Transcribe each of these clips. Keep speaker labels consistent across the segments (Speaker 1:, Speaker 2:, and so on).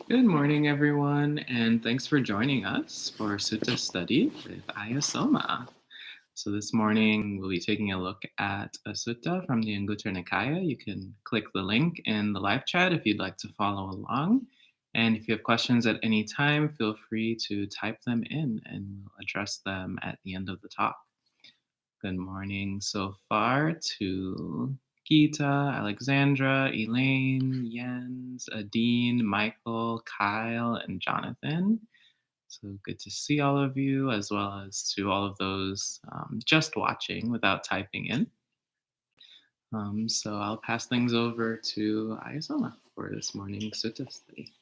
Speaker 1: Good morning, everyone, and thanks for joining us for Sutta Study with Ayya Soma. So this morning we'll be taking a look at a sutta from the Anguttara Nikaya. You can click the link in the live chat if you'd like to follow along. And if you have questions at any time, feel free to type them in and we'll address them at the end of the talk. Good morning so far to Gita, Alexandra, Elaine, Jens, Adine, Michael, Kyle, and Jonathan. So good to see all of you, as well as to all of those just watching without typing in. So I'll pass things over to Ayasoma for this morning's sutta study.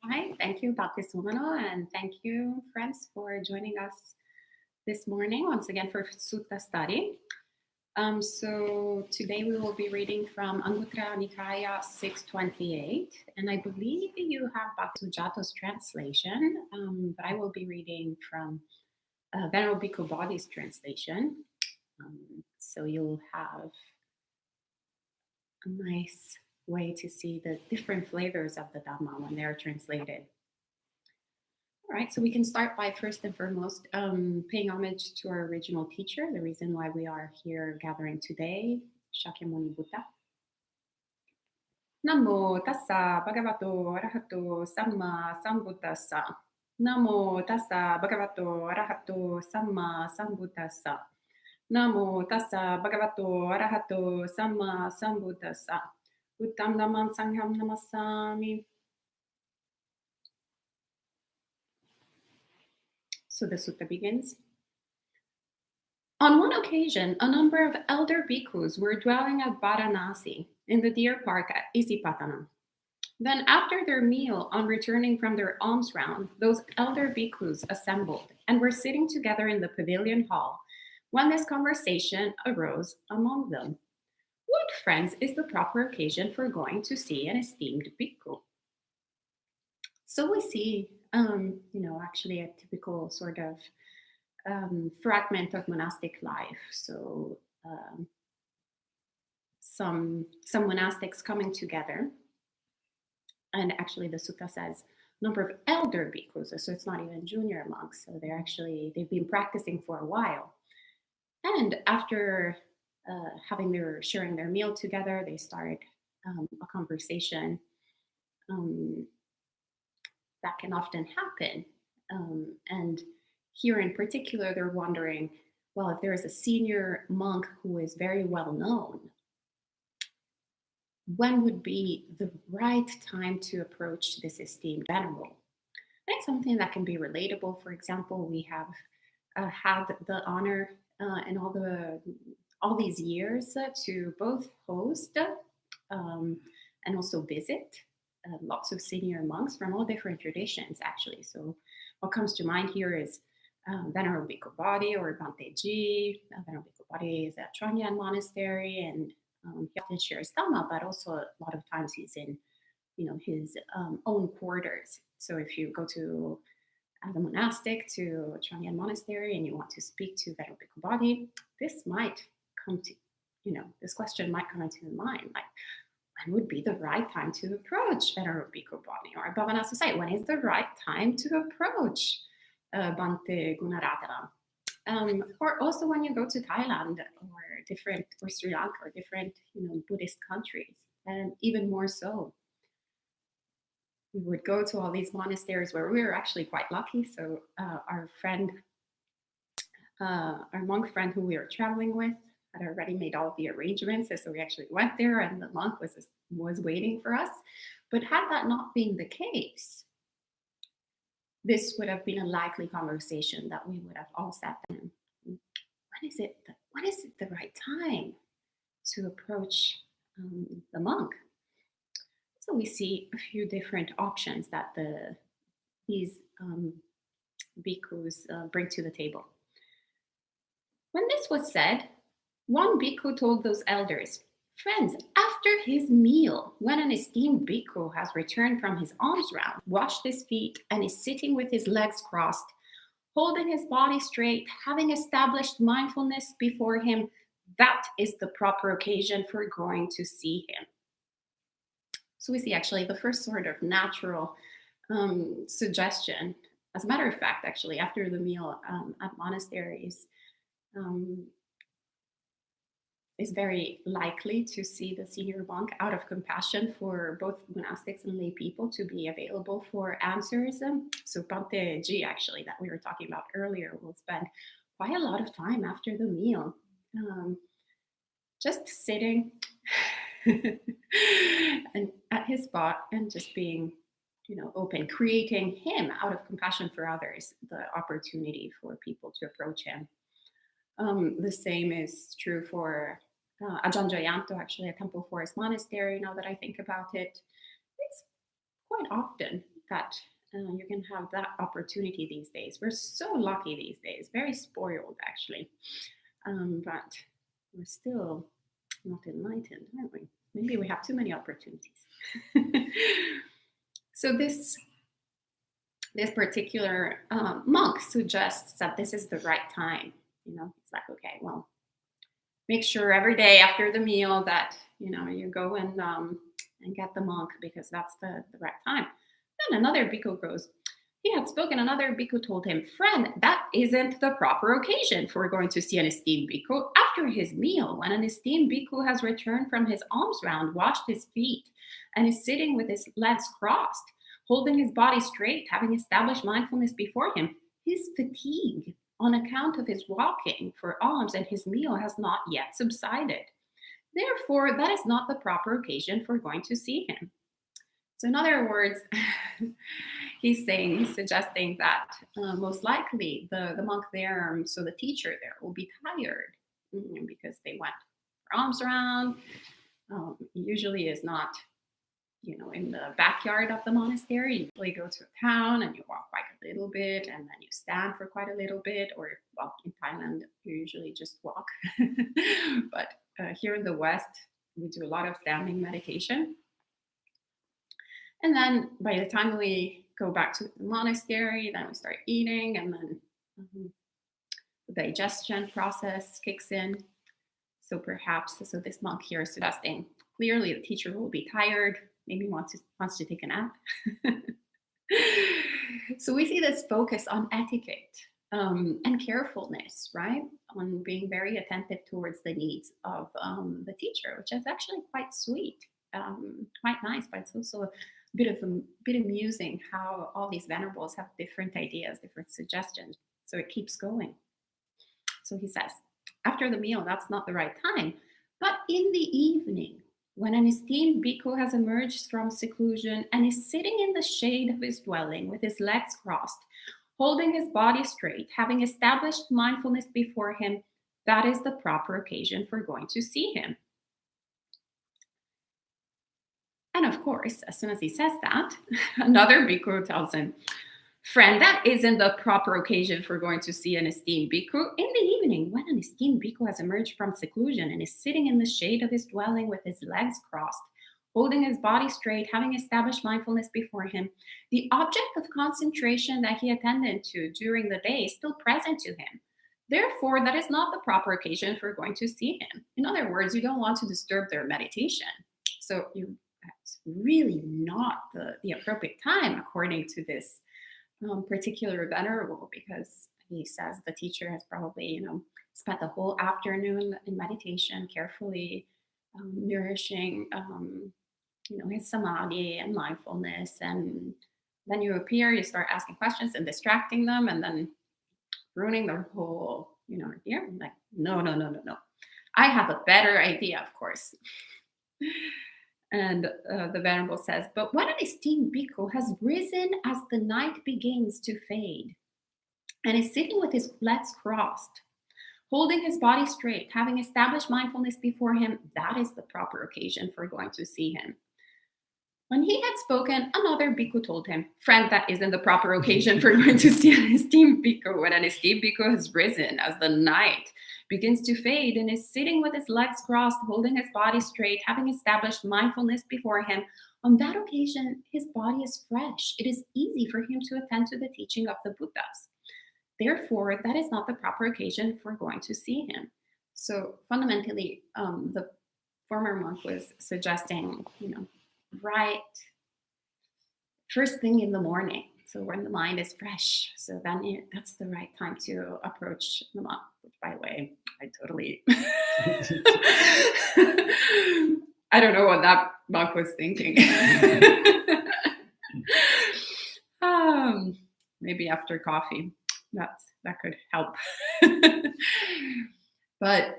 Speaker 2: Hi, thank you, Dr. Sumano, and thank you, friends, for joining us this morning once again for Sutta study. So today we will be reading from Anguttara Nikaya 628, and I believe you have Bhakti Sujata's translation, but I will be reading from Venerable Bhikkhu Bodhi's translation. So you'll have a nice way to see the different flavors of the Dhamma when they're translated. All right, so we can start by first and foremost paying homage to our original teacher, the reason why we are here gathering today, Shakyamuni Buddha. Namo tassa bhagavato arahato samma sambuddhassa. Namo tassa bhagavato arahato samma sambuddhassa. Namo tassa bhagavato arahato samma sambuddhassa. Uttam dhammam sangham namassami. So the sutta begins. On one occasion, a number of elder bhikkhus were dwelling at Varanasi in the deer park at Isipatana. Then, after their meal, on returning from their alms round, those elder bhikkhus assembled and were sitting together in the pavilion hall when this conversation arose among them. What, friends, is the proper occasion for going to see an esteemed bhikkhu? So we see, actually a typical sort of fragment of monastic life. So some monastics coming together, and actually the sutta says number of elder bhikkhus, so it's not even junior monks. So they've been practicing for a while, and after sharing their meal together, they start a conversation. That can often happen. And here in particular, they're wondering, well, if there is a senior monk who is very well known, when would be the right time to approach this esteemed venerable? And it's something that can be relatable. For example, we have had the honor in all these years to both host and also visit lots of senior monks from all different traditions, actually. So what comes to mind here is Venerable Bhikkhu Bodhi or Bhanteji. Venerable Bhikkhu Bodhi is at Chanyan Monastery, and he often shares Dhamma, but also a lot of times he's in, his own quarters. So if you go to the monastic to Chanyan Monastery and you want to speak to Venerable Bhikkhu Bodhi, this question might come into your mind, like, when would be the right time to approach Venerable Bhikkhu Bodhi? Or Bhavana Society, when is the right time to approach Bhante Gunaratana? Or also when you go to Thailand or Sri Lanka or different Buddhist countries, and even more so. We would go to all these monasteries where we were actually quite lucky. So our monk friend who we were traveling with had already made all the arrangements. So we actually went there and the monk was waiting for us. But had that not been the case, this would have been a likely conversation that we would have all sat down. When is it the right time to approach the monk? So we see a few different options that these bhikkhus bring to the table. When this was said, one bhikkhu told those elders, friends, after his meal, when an esteemed bhikkhu has returned from his alms round, washed his feet, and is sitting with his legs crossed, holding his body straight, having established mindfulness before him, that is the proper occasion for going to see him. So we see actually the first sort of natural suggestion. As a matter of fact, actually, after the meal at monasteries, um, is very likely to see the senior monk out of compassion for both monastics and lay people to be available for answers. So Bante G, actually, that we were talking about earlier, will spend quite a lot of time after the meal um, just sitting and at his spot and just being open, creating him out of compassion for others the opportunity for people to approach him. The same is true for Ajahn Jayanto, actually, a Temple Forest monastery. Now that I think about it, it's quite often that you can have that opportunity these days. We're so lucky these days, very spoiled, actually. But we're still not enlightened, aren't we? Maybe we have too many opportunities. So this particular monk suggests that this is the right time. It's like, okay, well, make sure every day after the meal that you go and get the monk, because that's the right time. Then another bhikkhu goes. He had spoken. Another bhikkhu told him, "Friend, that isn't the proper occasion for going to see an esteemed bhikkhu after his meal. When an esteemed bhikkhu has returned from his alms round, washed his feet, and is sitting with his legs crossed, holding his body straight, having established mindfulness before him, his fatigue on account of his walking for alms and his meal has not yet subsided. Therefore, that is not the proper occasion for going to see him." So, in other words, he's suggesting that most likely the monk there, so the teacher there, will be tired because they went for alms round. Usually is not in the backyard of the monastery. You usually go to a town and you walk quite a little bit and then you stand for quite a little bit, or well, in Thailand, you usually just walk. But here in the West, we do a lot of standing meditation. And then by the time we go back to the monastery, then we start eating, and then the digestion process kicks in. So this monk here is suggesting clearly the teacher will be tired, maybe wants to take a nap. So we see this focus on etiquette and carefulness, right? On being very attentive towards the needs of the teacher, which is actually quite sweet, quite nice, but it's also a bit amusing how all these venerables have different ideas, different suggestions. So it keeps going. So he says, after the meal, that's not the right time. But in the evening, when an esteemed bhikkhu has emerged from seclusion and is sitting in the shade of his dwelling with his legs crossed, holding his body straight, having established mindfulness before him, that is the proper occasion for going to see him. And of course, as soon as he says that, another bhikkhu tells him, "Friend, that isn't the proper occasion for going to see an esteemed bhikkhu. In the evening, when an esteemed bhikkhu has emerged from seclusion and is sitting in the shade of his dwelling with his legs crossed, holding his body straight, having established mindfulness before him, the object of concentration that he attended to during the day is still present to him. Therefore, that is not the proper occasion for going to see him." In other words, you don't want to disturb their meditation. So it's really not the appropriate time, according to this particular venerable, because he says the teacher has probably spent the whole afternoon in meditation, carefully nourishing his samadhi and mindfulness, and then you appear, you start asking questions and distracting them, and then ruining their whole idea. Like, no, I have a better idea, of course. And the venerable says, "But when an esteemed bhikkhu has risen as the night begins to fade and is sitting with his legs crossed, holding his body straight, having established mindfulness before him, that is the proper occasion for going to see him." When he had spoken, another bhikkhu told him, "Friend, that isn't the proper occasion for going to see an esteemed bhikkhu. When an esteemed bhikkhu has risen as the night begins to fade and is sitting with his legs crossed, holding his body straight, having established mindfulness before him, on that occasion, his body is fresh. It is easy for him to attend to the teaching of the Buddhas. Therefore, that is not the proper occasion for going to see him." So fundamentally, the former monk was suggesting, right first thing in the morning. So when the mind is fresh. So then that's the right time to approach the monk, which, by the way, I totally I don't know what that monk was thinking. Maybe after coffee, that could help. But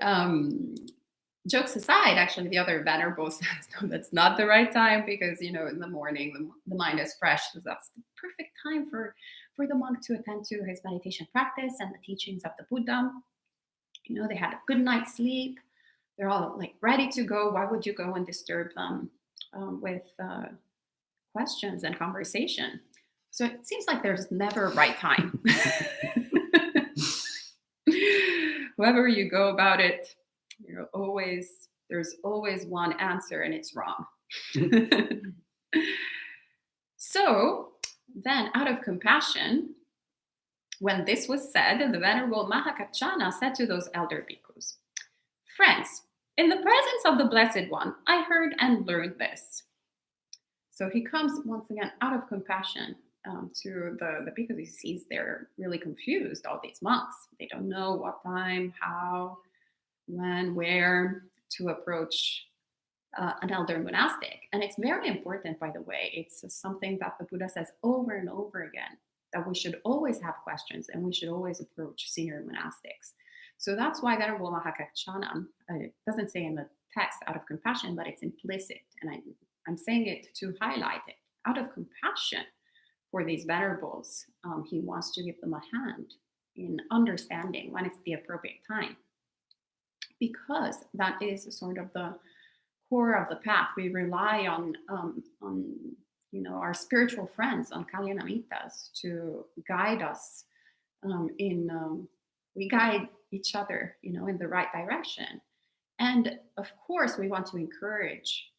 Speaker 2: jokes aside, actually, the other venerable says, no, that's not the right time because, in the morning, the mind is fresh. So that's the perfect time for the monk to attend to his meditation practice and the teachings of the Buddha. They had a good night's sleep. They're all like ready to go. Why would you go and disturb them with questions and conversation? So it seems like there's never a right time. However you go about it, there's always one answer and it's wrong. So then, out of compassion, when this was said, the Venerable Mahākaccāna said to those elder bhikkhus, "Friends, in the presence of the Blessed One, I heard and learned this." So he comes once again out of compassion to the bhikkhus. He sees they're really confused, all these monks. They don't know what time, how, when, where to approach an elder monastic. And it's very important, by the way. It's something that the Buddha says over and over again, that we should always have questions and we should always approach senior monastics. So that's why Venerable Mahākaccāna, it doesn't say in the text out of compassion, but it's implicit. And I'm saying it to highlight it. Out of compassion for these venerables, he wants to give them a hand in understanding when it's the appropriate time. Because that is sort of the core of the path. We rely on our spiritual friends, on Kalyanamitas, to guide us we guide each other, in the right direction. And of course, we want to encourage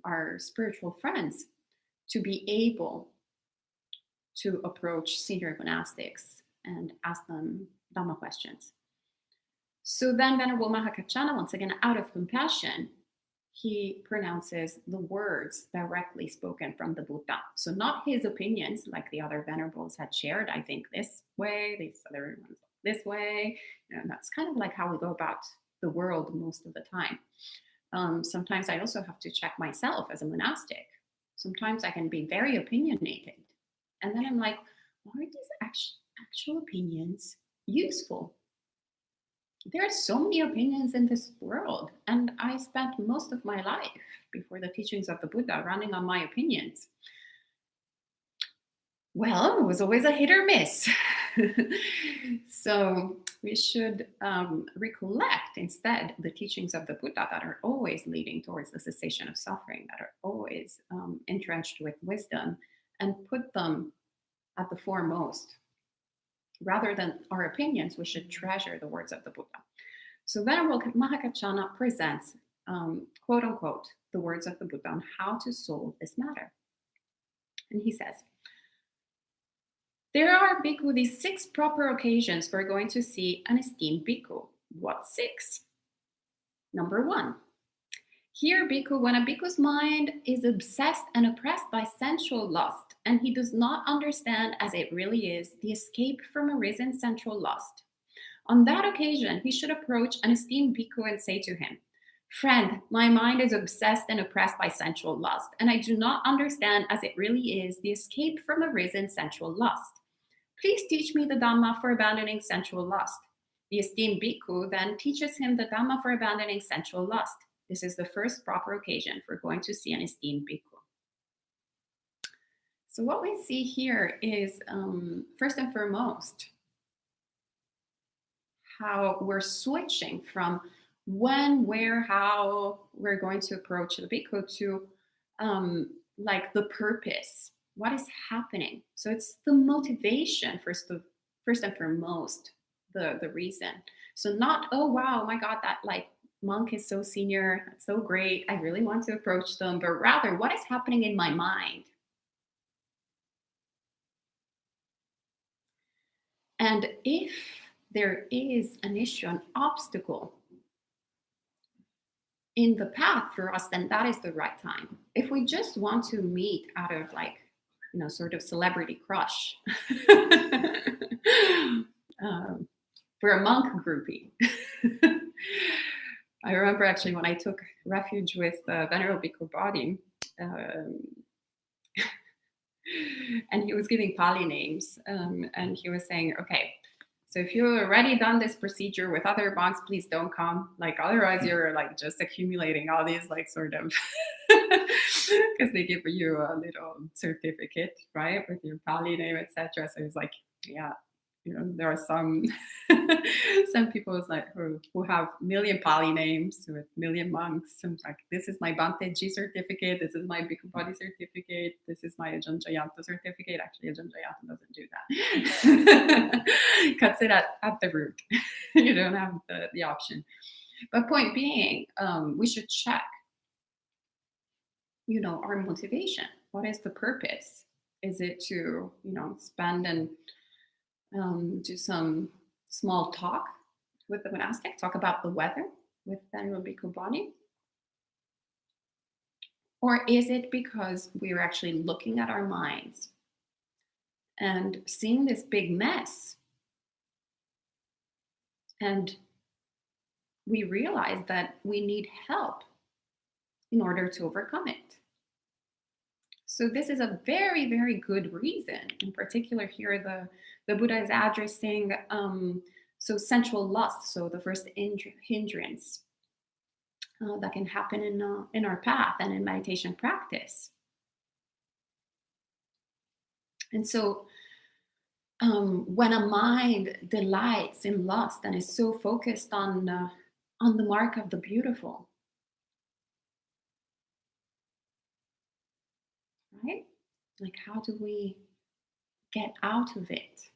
Speaker 2: our spiritual friends to be able to approach senior monastics and ask them Dhamma questions. So then Venerable Mahākaccāna, once again, out of compassion, he pronounces the words directly spoken from the Buddha. So not his opinions, like the other venerables had shared. I think this way, these other ones this way. And that's kind of like how we go about the world most of the time. Sometimes I also have to check myself as a monastic. Sometimes I can be very opinionated. And then I'm like, are these actual opinions useful? There are so many opinions in this world, and I spent most of my life before the teachings of the Buddha running on my opinions. Well, it was always a hit or miss. So we should recollect instead the teachings of the Buddha that are always leading towards the cessation of suffering, that are always entrenched with wisdom, and put them at the foremost. Rather than our opinions, we should treasure the words of the Buddha. So Venerable Mahākaccāna presents, quote unquote, the words of the Buddha on how to solve this matter. And he says, there are, bhikkhu, these 6 proper occasions for going to see an esteemed bhikkhu. What 6? Number 1. Here, bhikkhu, when a bhikkhu's mind is obsessed and oppressed by sensual lust, and he does not understand as it really is the escape from arisen sensual lust. On that occasion, he should approach an esteemed bhikkhu and say to him, "Friend, my mind is obsessed and oppressed by sensual lust, and I do not understand as it really is the escape from arisen sensual lust. Please teach me the Dhamma for abandoning sensual lust." The esteemed bhikkhu then teaches him the Dhamma for abandoning sensual lust. This is the first proper occasion for going to see an esteemed bhikkhu. So what we see here is, first and foremost, how we're switching from when, where, how we're going to approach the bhikkhu to like the purpose. What is happening? So it's the motivation, first and foremost, the reason. So not, oh wow, my God, that like monk is so senior, that's so great, I really want to approach them, but rather what is happening in my mind? And if there is an issue, an obstacle in the path for us, then that is the right time. If we just want to meet out of like sort of celebrity crush um, for a monk groupie. I remember actually when I took refuge with Venerable Bhikkhu Bodhi, um, and he was giving Pali names, and he was saying, okay, so if you've already done this procedure with other monks, please don't come. Like otherwise you're like just accumulating all these like sort of because they give you a little certificate, right, with your Pali name, etc. So it's like, yeah, there are some some people like who have million Pali names with million monks. And like, this is my Bhanteji certificate, this is my Bhikkhu Bodhi certificate, this is my Ajanjayanta certificate. Actually, Ajanjayanta doesn't do that. Cuts it at the root. You don't have the option. But point being, we should check, our motivation. What is the purpose? Is it to, spend and do some small talk with the monastic, talk about the weather with Venerable Bhikkhu Bodhi? Or is it because we're actually looking at our minds and seeing this big mess, and we realize that we need help in order to overcome it? So this is a very, very good reason. In particular here, the Buddha is addressing so sensual lust, so the first hindrance that can happen in our path and in meditation practice. And so when a mind delights in lust and is so focused on the mark of the beautiful, right? Like, how do we get out of it?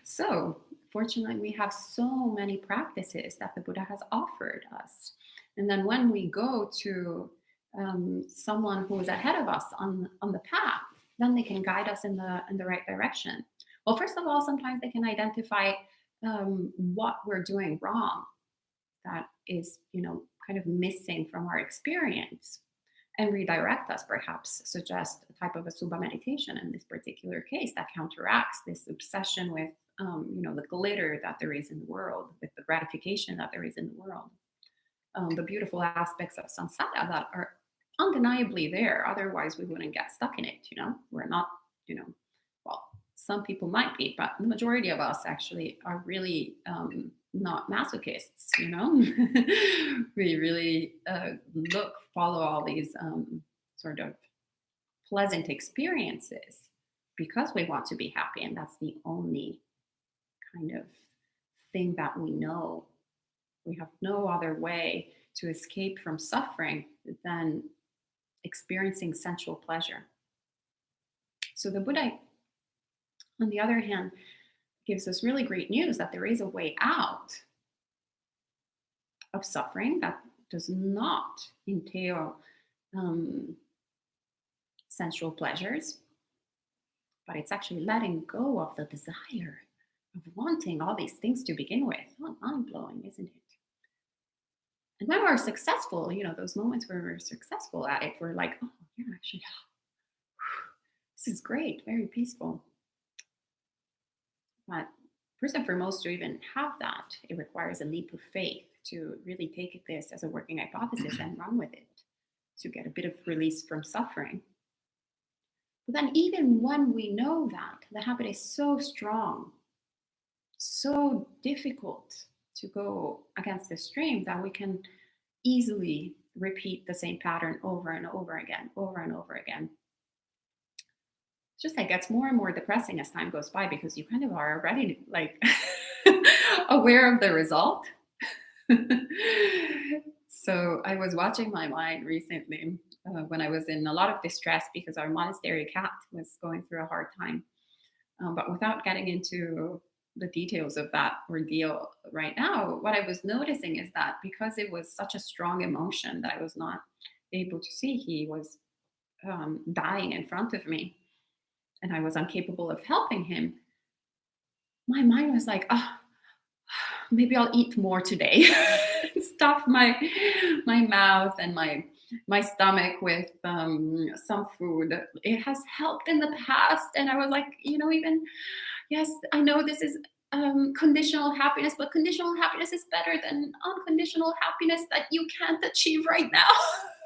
Speaker 2: So, fortunately, we have so many practices that the Buddha has offered us. And then when we go to someone who is ahead of us on the path, then they can guide us in the right direction. Well, first of all, sometimes they can identify what we're doing wrong that is, kind of missing from our experience, and redirect us, perhaps suggest a type of a Subha meditation in this particular case that counteracts this obsession with, the glitter that there is in the world, with the gratification that there is in the world, the beautiful aspects of samsara that are undeniably there. Otherwise, we wouldn't get stuck in it. We're not, well, some people might be, but the majority of us actually are really not masochists. We really follow all these sort of pleasant experiences because we want to be happy, and that's the only kind of thing that we know. We have no other way to escape from suffering than experiencing sensual pleasure. So the Buddha, on the other hand, gives us really great news that there is a way out of suffering that does not entail sensual pleasures, but it's actually letting go of the desire of wanting all these things to begin with. Oh, mind-blowing, isn't it? And when we're successful, those moments where we're successful at it, we're like, oh, yeah, actually, this is great, very peaceful. But first and foremost, to even have that, it requires a leap of faith to really take this as a working hypothesis and run with it, to get a bit of release from suffering. But then even when we know that, the habit is so strong, so difficult to go against the stream, that we can easily repeat the same pattern over and over again, over and over again. It's just like gets more and more depressing as time goes by, because you kind of are already like aware of the result. So I was watching my mind recently when I was in a lot of distress because our monastery cat was going through a hard time. But without getting into the details of that ordeal right now, what I was noticing is that because it was such a strong emotion that I was not able to see, he was dying in front of me, and I was incapable of helping him. My mind was like, oh, maybe I'll eat more today stuff my mouth and my stomach with some food. It has helped in the past, and I was like, even yes, I know this is conditional happiness, but conditional happiness is better than unconditional happiness that you can't achieve right now.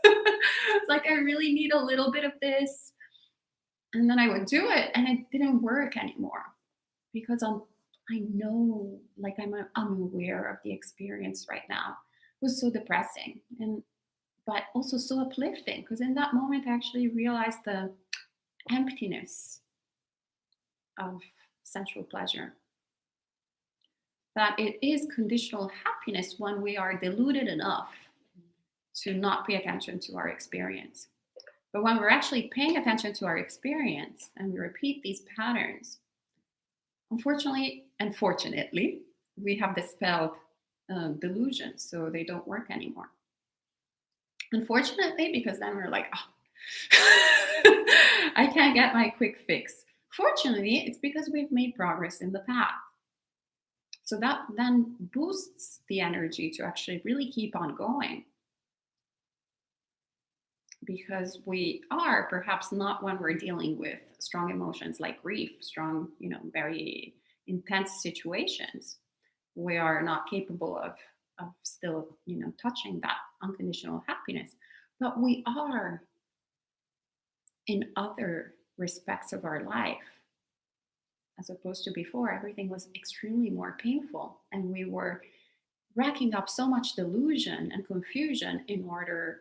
Speaker 2: It's like I really need a little bit of this, and then I would do it, and it didn't work anymore because I know, like I'm aware of the experience right now. It was so depressing, and but also so uplifting because in that moment I actually realized the emptiness of sensual pleasure. That it is conditional happiness when we are deluded enough to not pay attention to our experience. But when we're actually paying attention to our experience and we repeat these patterns, unfortunately and fortunately, we have dispelled delusions, so they don't work anymore. Unfortunately, because then we're like, oh, I can't get my quick fix. Fortunately, it's because we've made progress in the path. So that then boosts the energy to actually really keep on going. Because we are perhaps not when we're dealing with strong emotions like grief, strong, very intense situations. We are not capable of still, touching that unconditional happiness. But we are in other respects of our life. As opposed to before, everything was extremely more painful, and we were racking up so much delusion and confusion in order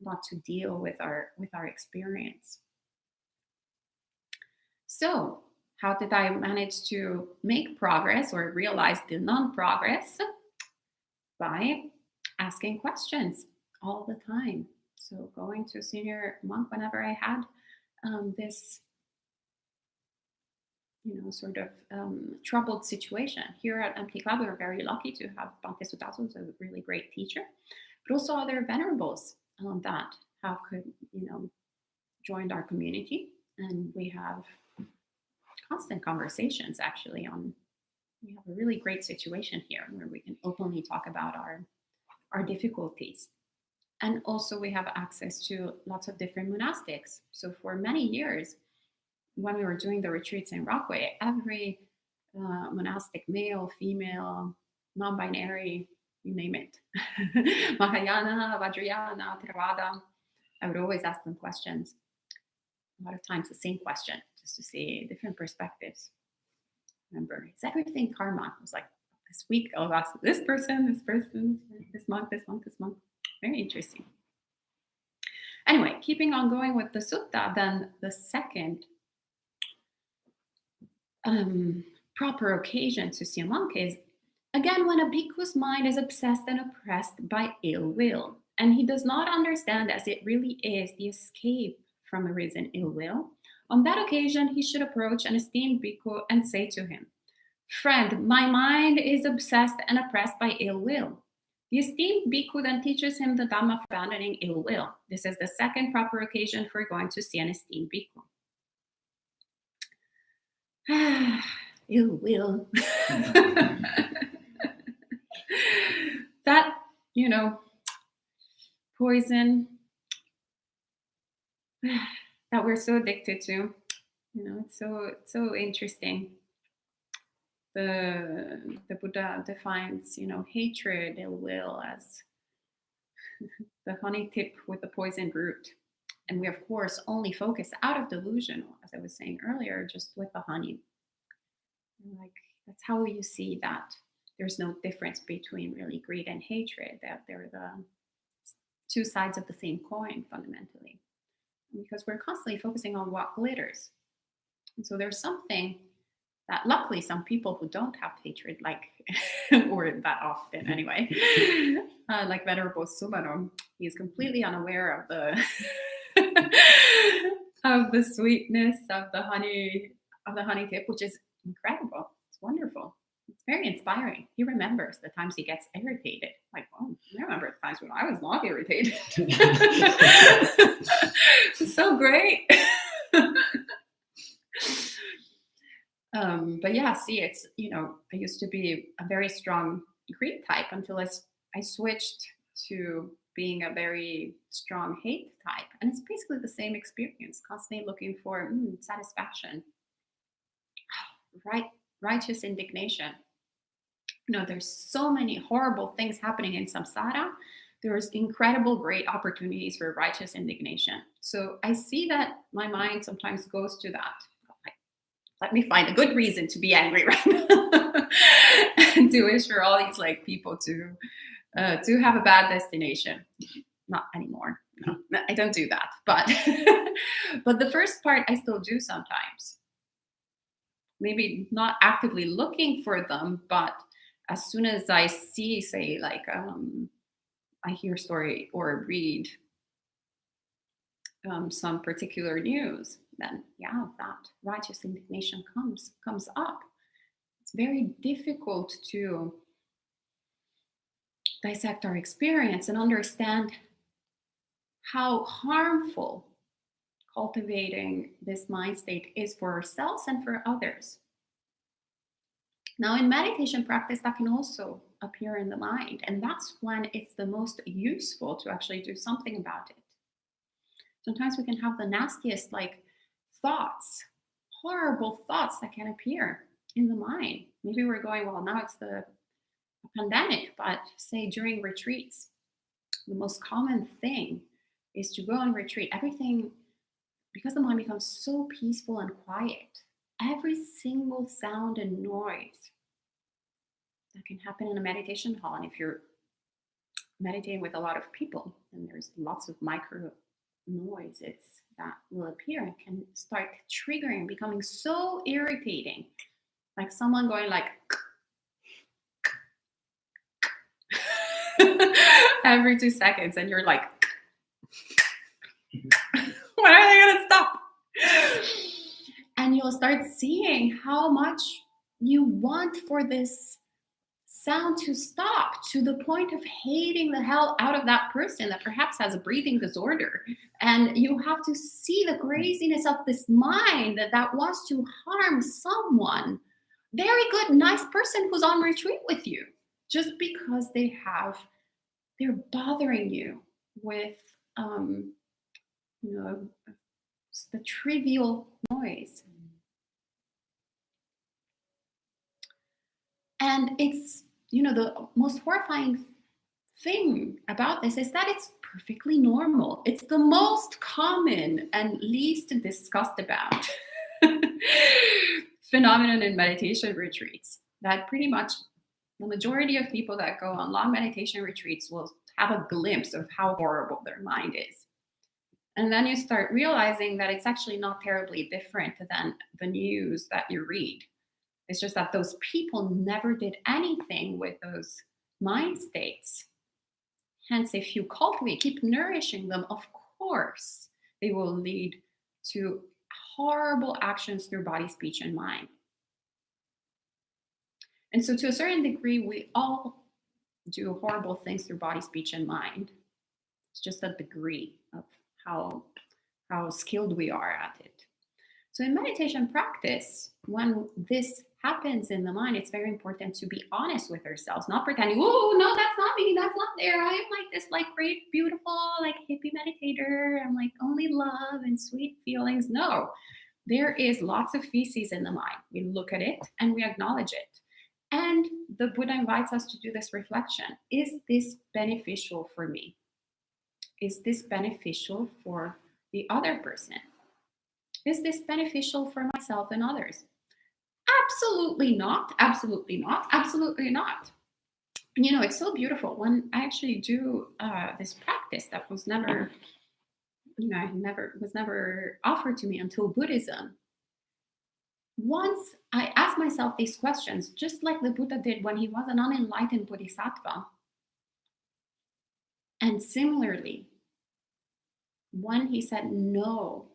Speaker 2: not to deal with our experience. So, how did I manage to make progress or realize the non-progress? By asking questions all the time. So, going to a senior monk whenever I had this sort of troubled situation. Here at MT Club, we were very lucky to have Bhante Sutasu, who's a really great teacher, but also other venerables that have joined our community, and we have constant conversations. Actually, we have a really great situation here where we can openly talk about our difficulties, and also we have access to lots of different monastics. So for many years, when we were doing the retreats in Rockaway, every monastic, male, female, non-binary, you name it, Mahākaccāna, Vajrayana, Theravada, I would always ask them questions. A lot of times the same question, just to see different perspectives. Remember, is everything karma? I was like, this week I'll ask this person, this month. Very interesting. Anyway, keeping on going with the sutta, then the second proper occasion to see a monk is, again, when a bhikkhu's mind is obsessed and oppressed by ill will, and he does not understand as it really is the escape from arisen ill will. On that occasion, he should approach an esteemed bhikkhu and say to him, "Friend, my mind is obsessed and oppressed by ill will." The esteemed bhikkhu then teaches him the Dhamma for abandoning ill will. This is the second proper occasion for going to see an esteemed bhikkhu. Ill will. That, poison that we're so addicted to. It's so interesting. The Buddha defines, hatred, ill will as the honey tip with the poisoned root. And we, of course, only focus out of delusion, as I was saying earlier, just with the honey. Like, that's how you see that there's no difference between really greed and hatred, that they're the two sides of the same coin, fundamentally. Because we're constantly focusing on what glitters. And so there's something that luckily some people who don't have hatred, like, or that often anyway, like Venerable Suma, he's completely unaware of the of the sweetness of the honey tip, which is incredible. It's wonderful. It's very inspiring. He remembers the times he gets irritated. Like, oh, I remember the times when I was not irritated. It's so great. But yeah, see, it's, I used to be a very strong greed type until I I switched to being a very strong hate type. And it's basically the same experience, constantly looking for satisfaction, right? Righteous indignation. There's so many horrible things happening in samsara. There's incredible, great opportunities for righteous indignation. So I see that my mind sometimes goes to that. Like, let me find a good reason to be angry right now, and to wish for all these like people to have a bad destination. Not anymore. No, I don't do that. But but the first part I still do sometimes. Maybe not actively looking for them, but as soon as I see, say, like I hear a story or read some particular news, then yeah, that righteous indignation comes up. It's very difficult to dissect our experience and understand how harmful cultivating this mind state is for ourselves and for others. Now, in meditation practice, that can also appear in the mind, and that's when it's the most useful to actually do something about it. Sometimes we can have the nastiest like thoughts, horrible thoughts that can appear in the mind. Maybe we're going, well, now it's the pandemic, but say during retreats, the most common thing is to go on retreat. Everything, because the mind becomes so peaceful and quiet, every single sound and noise that can happen in a meditation hall. And if you're meditating with a lot of people, then there's lots of micro noises that will appear and can start triggering, becoming so irritating. Like someone going like every 2 seconds, and you're like, when are they gonna stop? And you'll start seeing how much you want for this sound to stop, to the point of hating the hell out of that person that perhaps has a breathing disorder. And you have to see the craziness of this mind that wants to harm someone, very good, nice person who's on retreat with you, just because they're bothering you with the trivial noise. And it's, the most horrifying thing about this is that it's perfectly normal. It's the most common and least discussed about phenomenon in meditation retreats, that pretty much the majority of people that go on long meditation retreats will have a glimpse of how horrible their mind is. And then you start realizing that it's actually not terribly different than the news that you read. It's just that those people never did anything with those mind states. Hence, if you keep nourishing them, of course, they will lead to horrible actions through body, speech, and mind. And so to a certain degree, we all do horrible things through body, speech, and mind. It's just a degree of how skilled we are at it. So in meditation practice, when this happens in the mind, it's very important to be honest with ourselves, not pretending, oh, no, that's not me, that's not there. I am like this like great, beautiful, like hippie meditator. I'm like only love and sweet feelings. No, there is lots of feces in the mind. We look at it and we acknowledge it. And the Buddha invites us to do this reflection. Is this beneficial for me? Is this beneficial for the other person? Is this beneficial for myself and others? Absolutely not. Absolutely not. Absolutely not. And it's so beautiful when I actually do this practice that was never offered to me until Buddhism. Once I asked myself these questions, just like the Buddha did when he was an unenlightened bodhisattva. And similarly, when he said no,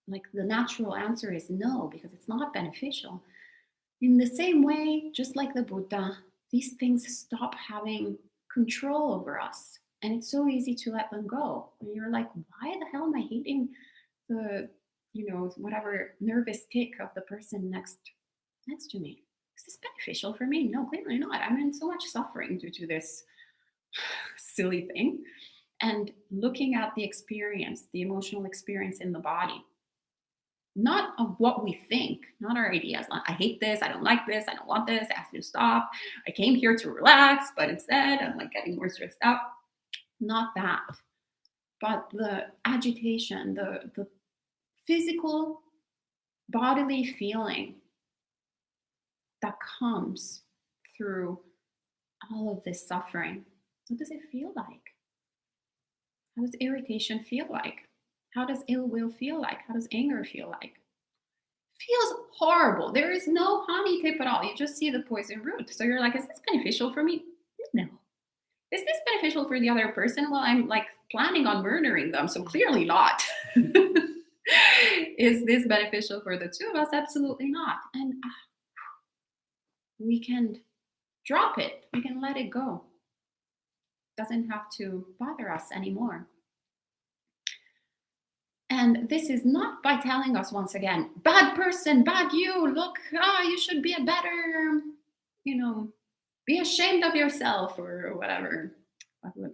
Speaker 2: like the natural answer is no, because it's not beneficial. In the same way, just like the Buddha, these things stop having control over us. And it's so easy to let them go. And you're like, why the hell am I hating the, whatever nervous tick of the person next to me? is this beneficial for me? No, clearly not. I'm in so much suffering due to this silly thing. And looking at the experience, the emotional experience in the body, not of what we think, not our ideas. I hate this, I don't like this, I don't want this, I have to stop. I came here to relax, but instead I'm like getting more stressed out. Not that, but the agitation, the physical bodily feeling that comes through all of this suffering. What does it feel like? How does irritation feel like? How does ill will feel like? How does anger feel like? Feels horrible. There is no honey tip at all. You just see the poison root. So you're like, is this beneficial for me? No. Is this beneficial for the other person? Well, I'm like planning on murdering them, so clearly not. Is this beneficial for the two of us? Absolutely not. And we can drop it. We can let it go. Doesn't have to bother us anymore. And this is not by telling us once again, bad person, bad you, look, you should be a better, be ashamed of yourself or whatever.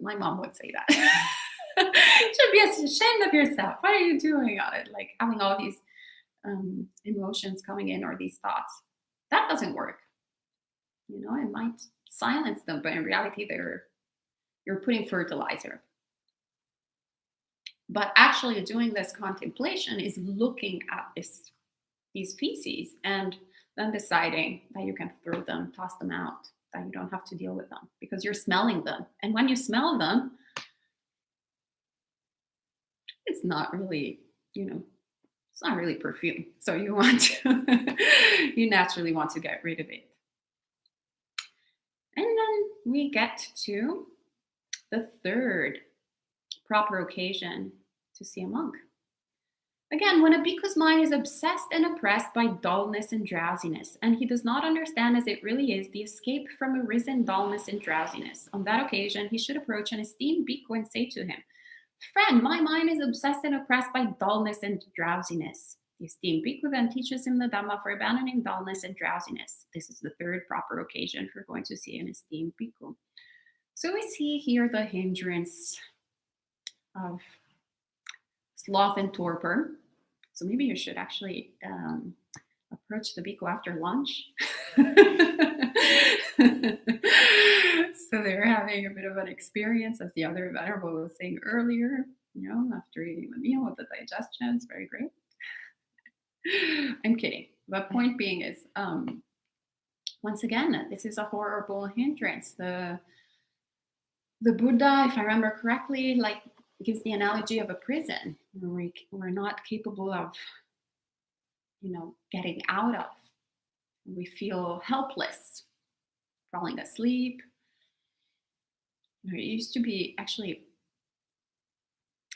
Speaker 2: My mom would say that. You should be ashamed of yourself. What are you doing on it? Like having all these emotions coming in or these thoughts. That doesn't work. It might silence them, but in reality, you're putting fertilizer. But actually doing this contemplation is looking at these feces and then deciding that you can throw them, toss them out, that you don't have to deal with them because you're smelling them. And when you smell them, it's not really, it's not really perfume. So you naturally want to get rid of it. And then we get to the third proper occasion to see a monk. Again, when a bhikkhu's mind is obsessed and oppressed by dullness and drowsiness, and he does not understand as it really is the escape from arisen dullness and drowsiness, on that occasion he should approach an esteemed bhikkhu and say to him, "Friend, my mind is obsessed and oppressed by dullness and drowsiness." The esteemed bhikkhu then teaches him the Dhamma for abandoning dullness and drowsiness. This is the third proper occasion for going to see an esteemed bhikkhu. So we see here the hindrance of sloth and torpor. So maybe you should actually approach the bhikkhu after lunch. So they're having a bit of an experience, as the other venerable was saying earlier, after eating the meal with the digestion. It's very great. I'm kidding. But point being is, once again, this is a horrible hindrance. The Buddha, if I remember correctly, gives the analogy of a prison where we're not capable of, getting out of. We feel helpless, falling asleep. It used to be, actually,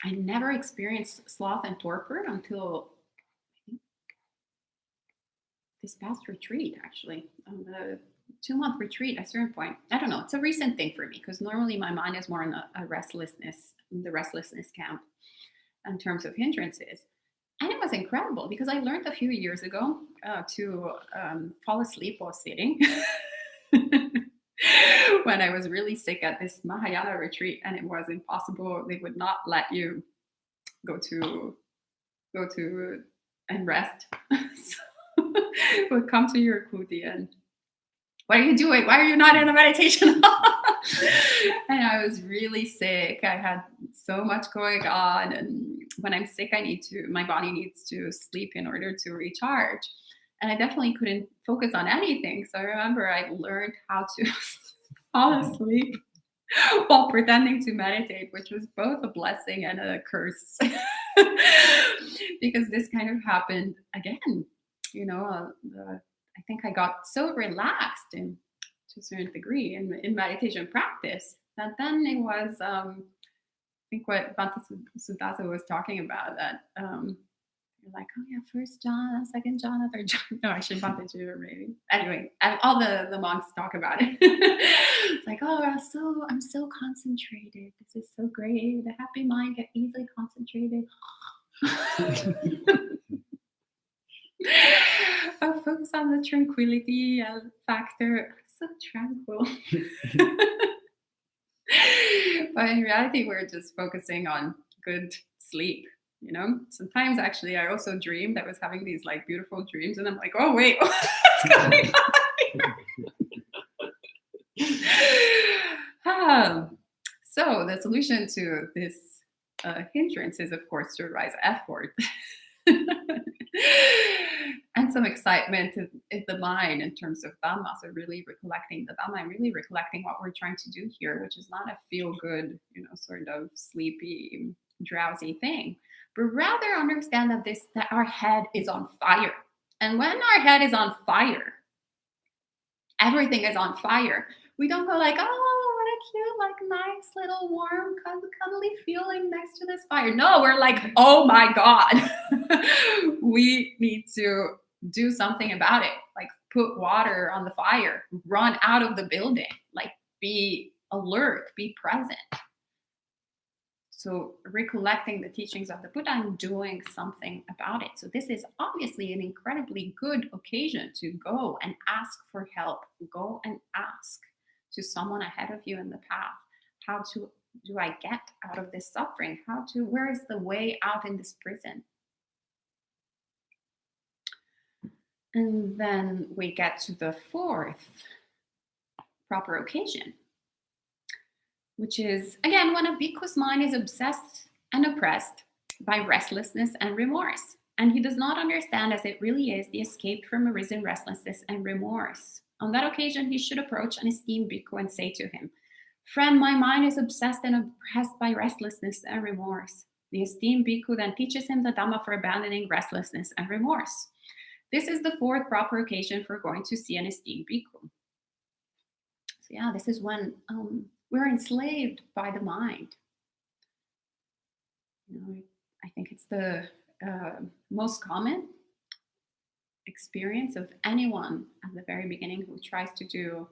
Speaker 2: I never experienced sloth and torpor until this past retreat, actually, on the 2-month retreat at a certain point. I don't know. It's a recent thing for me because normally my mind is more in the restlessness camp in terms of hindrances. And it was incredible because I learned a few years ago to fall asleep while sitting when I was really sick at this Mahākaccāna retreat, and it was impossible. They would not let you go to and rest. So would come to your kuti and, "What are you doing? Why are you not in a meditation?" And I was really sick. I had so much going on. And when I'm sick, my body needs to sleep in order to recharge. And I definitely couldn't focus on anything. So I remember I learned how to fall asleep while pretending to meditate, which was both a blessing and a curse. Because this kind of happened again. I think I got so relaxed to a certain degree in meditation practice that then it was, I think what Bhante Sudasa was talking about, that you're like, oh yeah, first jhana, second jhana, third jhana. No, actually Bhante Judah maybe. Anyway, all the monks talk about it. It's like, oh, I'm so concentrated. This is so great. The happy mind get easily concentrated. focus on the tranquility factor. So tranquil. But in reality, we're just focusing on good sleep. Sometimes actually I also dreamed I was having these like beautiful dreams, and I'm like, oh wait, what's going on? So the solution to this hindrance is, of course, to rise effort and some excitement in the mind in terms of Dhamma. So really recollecting the Dhamma and really recollecting what we're trying to do here, which is not a feel-good, sort of sleepy, drowsy thing, but rather understand that our head is on fire. And when our head is on fire, everything is on fire. We don't go like, oh, what a cute, like nice little warm, cuddly feeling next to this fire. No, we're like, oh my God, we need to do something about it. Like put water on the fire, run out of the building, like be alert, be present. So recollecting the teachings of the Buddha and doing something about it. So this is obviously an incredibly good occasion to go and ask for help. Go and ask to someone ahead of you in the path, how do I get out of this suffering? Where is the way out in this prison? And then we get to the fourth proper occasion, which is, again, when a bhikkhu's mind is obsessed and oppressed by restlessness and remorse, and he does not understand as it really is the escape from arisen restlessness and remorse. On that occasion, he should approach an esteemed bhikkhu and say to him, "Friend, my mind is obsessed and oppressed by restlessness and remorse." The esteemed bhikkhu then teaches him the Dhamma for abandoning restlessness and remorse. This is the fourth proper occasion for going to see an esteemed bhikkhu. So yeah, this is when we're enslaved by the mind. I think it's the most common experience of anyone at the very beginning who tries to do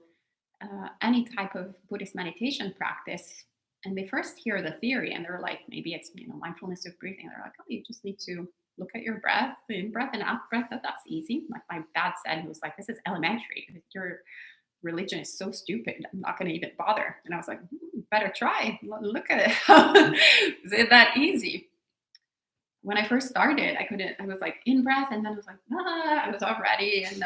Speaker 2: any type of Buddhist meditation practice. And they first hear the theory and they're like, maybe it's mindfulness of breathing. They're like, oh, you just need to look at your breath, in breath and out breath. That's easy. Like my dad said, he was like, this is elementary. Your religion is so stupid. I'm not going to even bother. And I was like, better try. Look at it. Is it that easy? When I first started, I was like in breath, and then I was like, I was already and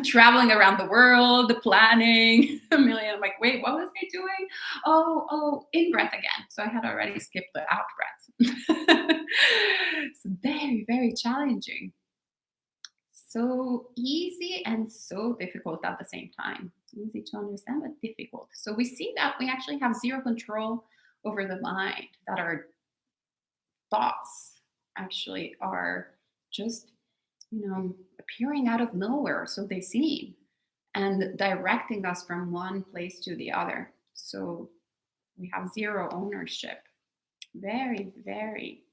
Speaker 2: traveling around the world, planning a million. I'm like, wait, what was I doing? Oh, in breath again. So I had already skipped the out breath. It's very, very challenging. So easy and so difficult at the same time. Easy to understand, but difficult. So we see that we actually have zero control over the mind, that our thoughts actually are just, appearing out of nowhere, so they seem, and directing us from one place to the other. So we have zero ownership. Very, very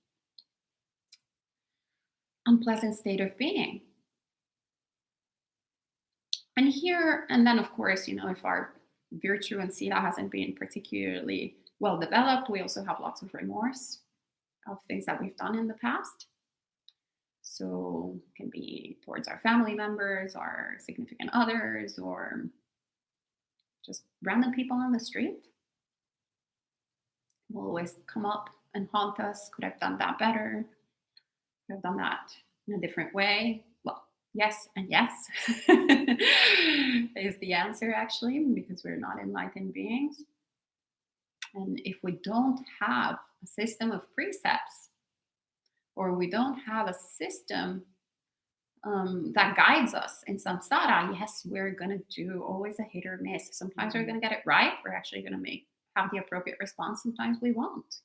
Speaker 2: unpleasant state of being. And then of course, if our virtue and sila hasn't been particularly well developed, we also have lots of remorse of things that we've done in the past. So it can be towards our family members, our significant others, or just random people on the street. Will always come up and haunt us. Could have done that better? Could have done that in a different way? Well, yes and yes is the answer, actually, because we're not enlightened beings. And if we don't have a system of precepts, or we don't have a system that guides us in samsara, yes, we're going to do always a hit or miss. Sometimes we're going to get it right. We're actually going to have the appropriate response. Sometimes we won't.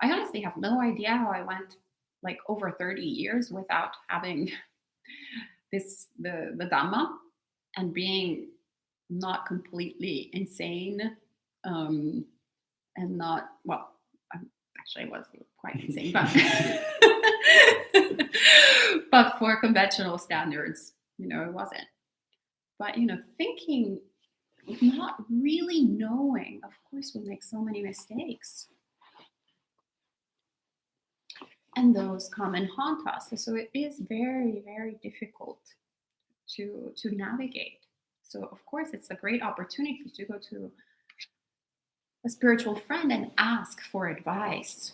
Speaker 2: I honestly have no idea how I went like over 30 years without having the Dhamma and being not completely insane and not, well, actually I was quite insane, but for conventional standards, it wasn't. But, thinking, not really knowing, of course, we make so many mistakes. and those come and haunt us. So it is very, very difficult to navigate. So of course, it's a great opportunity to go to a spiritual friend and ask for advice.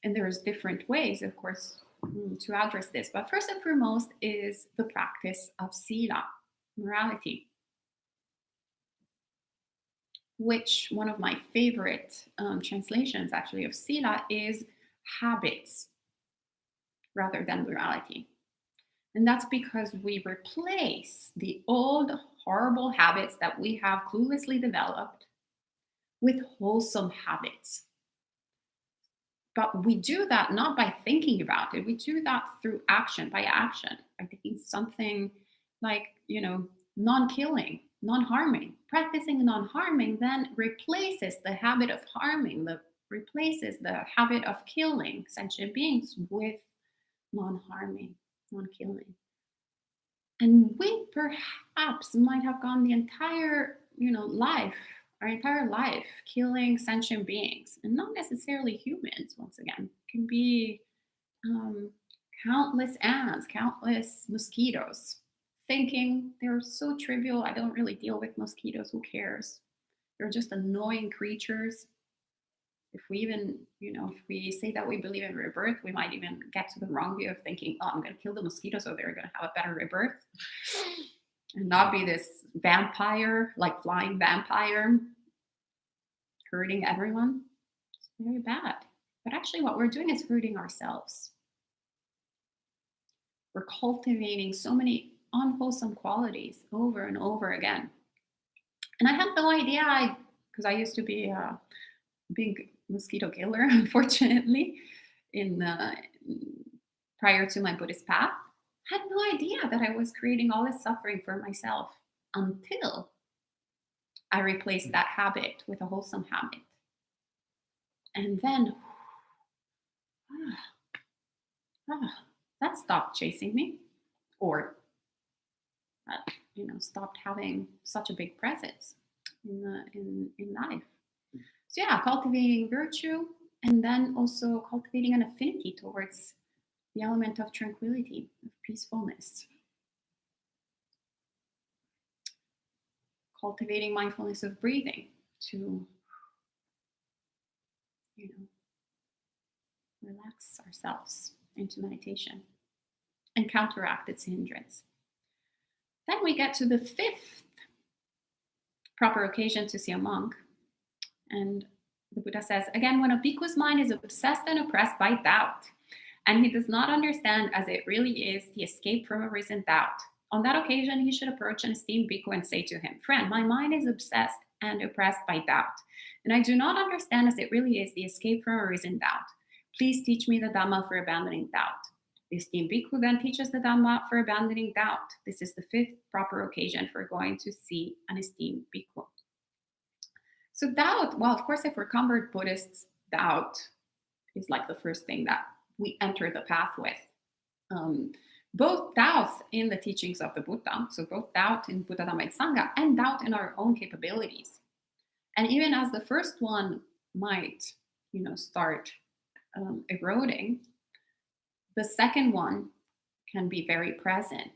Speaker 2: And there's different ways, of course, to address this. But first and foremost is the practice of sila, morality, which one of my favorite translations actually of sila is habits rather than morality. And that's because we replace the old horrible habits that we have cluelessly developed with wholesome habits. But we do that not by thinking about it. We do that through action, by taking something like, non-killing, non-harming. Practicing non-harming then replaces the habit of harming, replaces the habit of killing sentient beings with non-harming, non-killing. And we perhaps might have gone the entire, our entire life killing sentient beings, and not necessarily humans. Once again, it can be countless ants, countless mosquitoes, thinking they're so trivial. I don't really deal with mosquitoes. Who cares? They're just annoying creatures. If we even, if we say that we believe in rebirth, we might even get to the wrong view of thinking, oh, I'm going to kill the mosquito so they're going to have a better rebirth. And not be this vampire, like flying vampire, hurting everyone. It's very bad. But actually what we're doing is hurting ourselves. We're cultivating so many unwholesome qualities over and over again. And I had no idea, because I used to be a big mosquito killer, unfortunately, prior to my Buddhist path. I had no idea that I was creating all this suffering for myself until I replaced that habit with a wholesome habit. And then that stopped chasing me, or stopped having such a big presence in life. So yeah, cultivating virtue, and then also cultivating an affinity towards the element of tranquility, of peacefulness. Cultivating mindfulness of breathing to, relax ourselves into meditation and counteract its hindrance. Then we get to the fifth proper occasion to see a monk. And the Buddha says, again, when a bhikkhu's mind is obsessed and oppressed by doubt, and he does not understand as it really is the escape from arisen doubt, on that occasion he should approach an esteemed bhikkhu and say to him, friend, my mind is obsessed and oppressed by doubt, and I do not understand as it really is the escape from arisen doubt. Please teach me the Dhamma for abandoning doubt. The esteemed bhikkhu then teaches the Dhamma for abandoning doubt. This is the fifth proper occasion for going to see an esteemed bhikkhu. So doubt, well, of course, if we're convert Buddhists, doubt is like the first thing that we enter the path with. Both doubts in the teachings of the Buddha, so both doubt in Buddha, Dhamma, and Sangha, and doubt in our own capabilities. And even as the first one might, start eroding, the second one can be very present,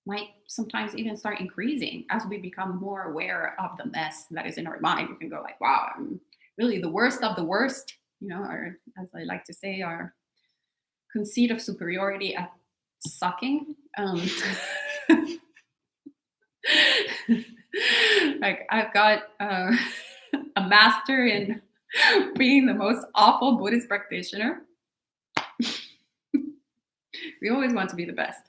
Speaker 2: might sometimes even start increasing as we become more aware of the mess that is in our mind. We can go like, wow, I'm really the worst of the worst, or as I like to say, our conceit of superiority at sucking. Like I've got a master in being the most awful Buddhist practitioner. We always want to be the best.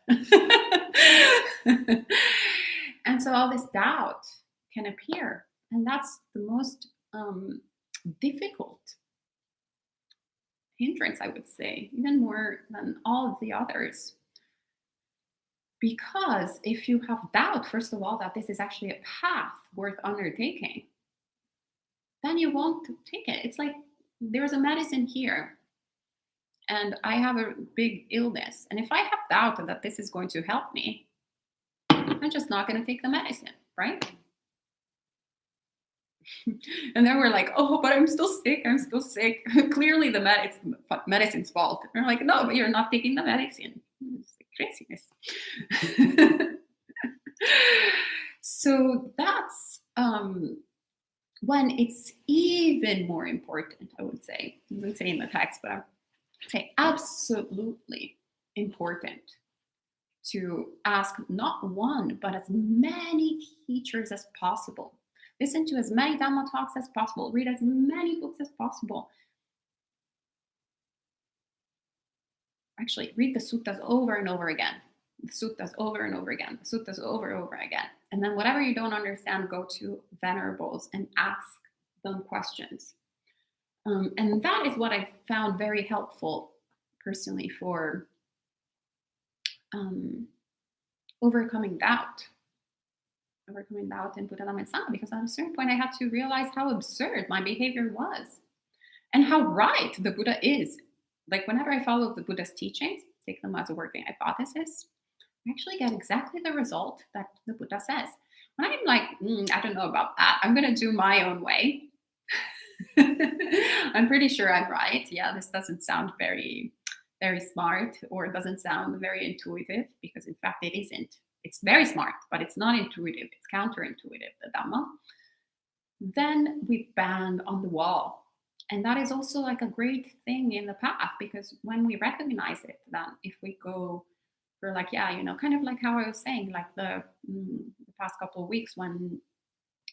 Speaker 2: And so all this doubt can appear. And that's the most difficult hindrance, I would say, even more than all of the others. Because if you have doubt, first of all, that this is actually a path worth undertaking, then you won't take it. It's like there's a medicine here and I have a big illness. And if I have doubt that this is going to help me, I'm just not going to take the medicine, right? And then we're like, oh, but I'm still sick. I'm still sick. Clearly, it's medicine's fault. And we're like, no, but you're not taking the medicine. It's like craziness. So that's when it's even more important, I would say. It doesn't say in the text, but I'd say absolutely important to ask not one, but as many teachers as possible. Listen to as many Dhamma talks as possible. Read as many books as possible. Actually, read the suttas over and over again. The suttas over and over again. The suttas over and over again. And then whatever you don't understand, go to venerables and ask them questions. And that is what I found very helpful personally for overcoming doubt in Buddha, Dhamma, and Sangha, because at a certain point I had to realize how absurd my behavior was and how right the Buddha is. Like whenever I follow the Buddha's teachings, take them as a working hypothesis, I actually get exactly the result that the Buddha says. When I'm like, I don't know about that, I'm going to do my own way. I'm pretty sure I'm right. Yeah, this doesn't sound very, very smart, or it doesn't sound very intuitive, because in fact it isn't. It's very smart, but it's not intuitive. It's counterintuitive, the Dhamma. Then we bang on the wall. And that is also like a great thing in the path, because when we recognize it, then if we go for like, kind of like how I was saying, like the past couple of weeks when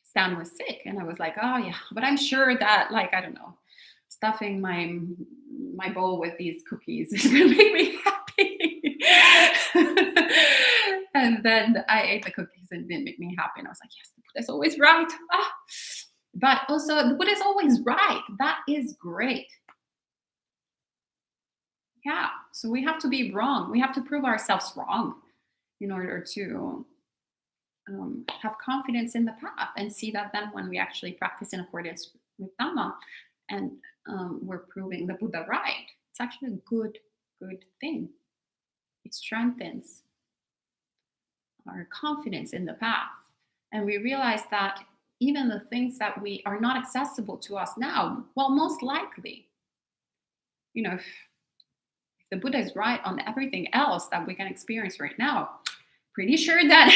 Speaker 2: Stan was sick, and I was like, oh yeah, but I'm sure that, like, I don't know, stuffing my bowl with these cookies is gonna make me happy. And then I ate the cookies and it didn't make me happy. And I was like, yes, the Buddha's always right. But also the Buddha's always right. That is great. Yeah, so we have to be wrong. We have to prove ourselves wrong in order to have confidence in the path, and see that then when we actually practice in accordance with Dhamma and we're proving the Buddha right, it's actually a good thing. It strengthens our confidence in the path. And we realize that even the things that we are not accessible to us now, well, most likely, if the Buddha is right on everything else that we can experience right now, pretty sure that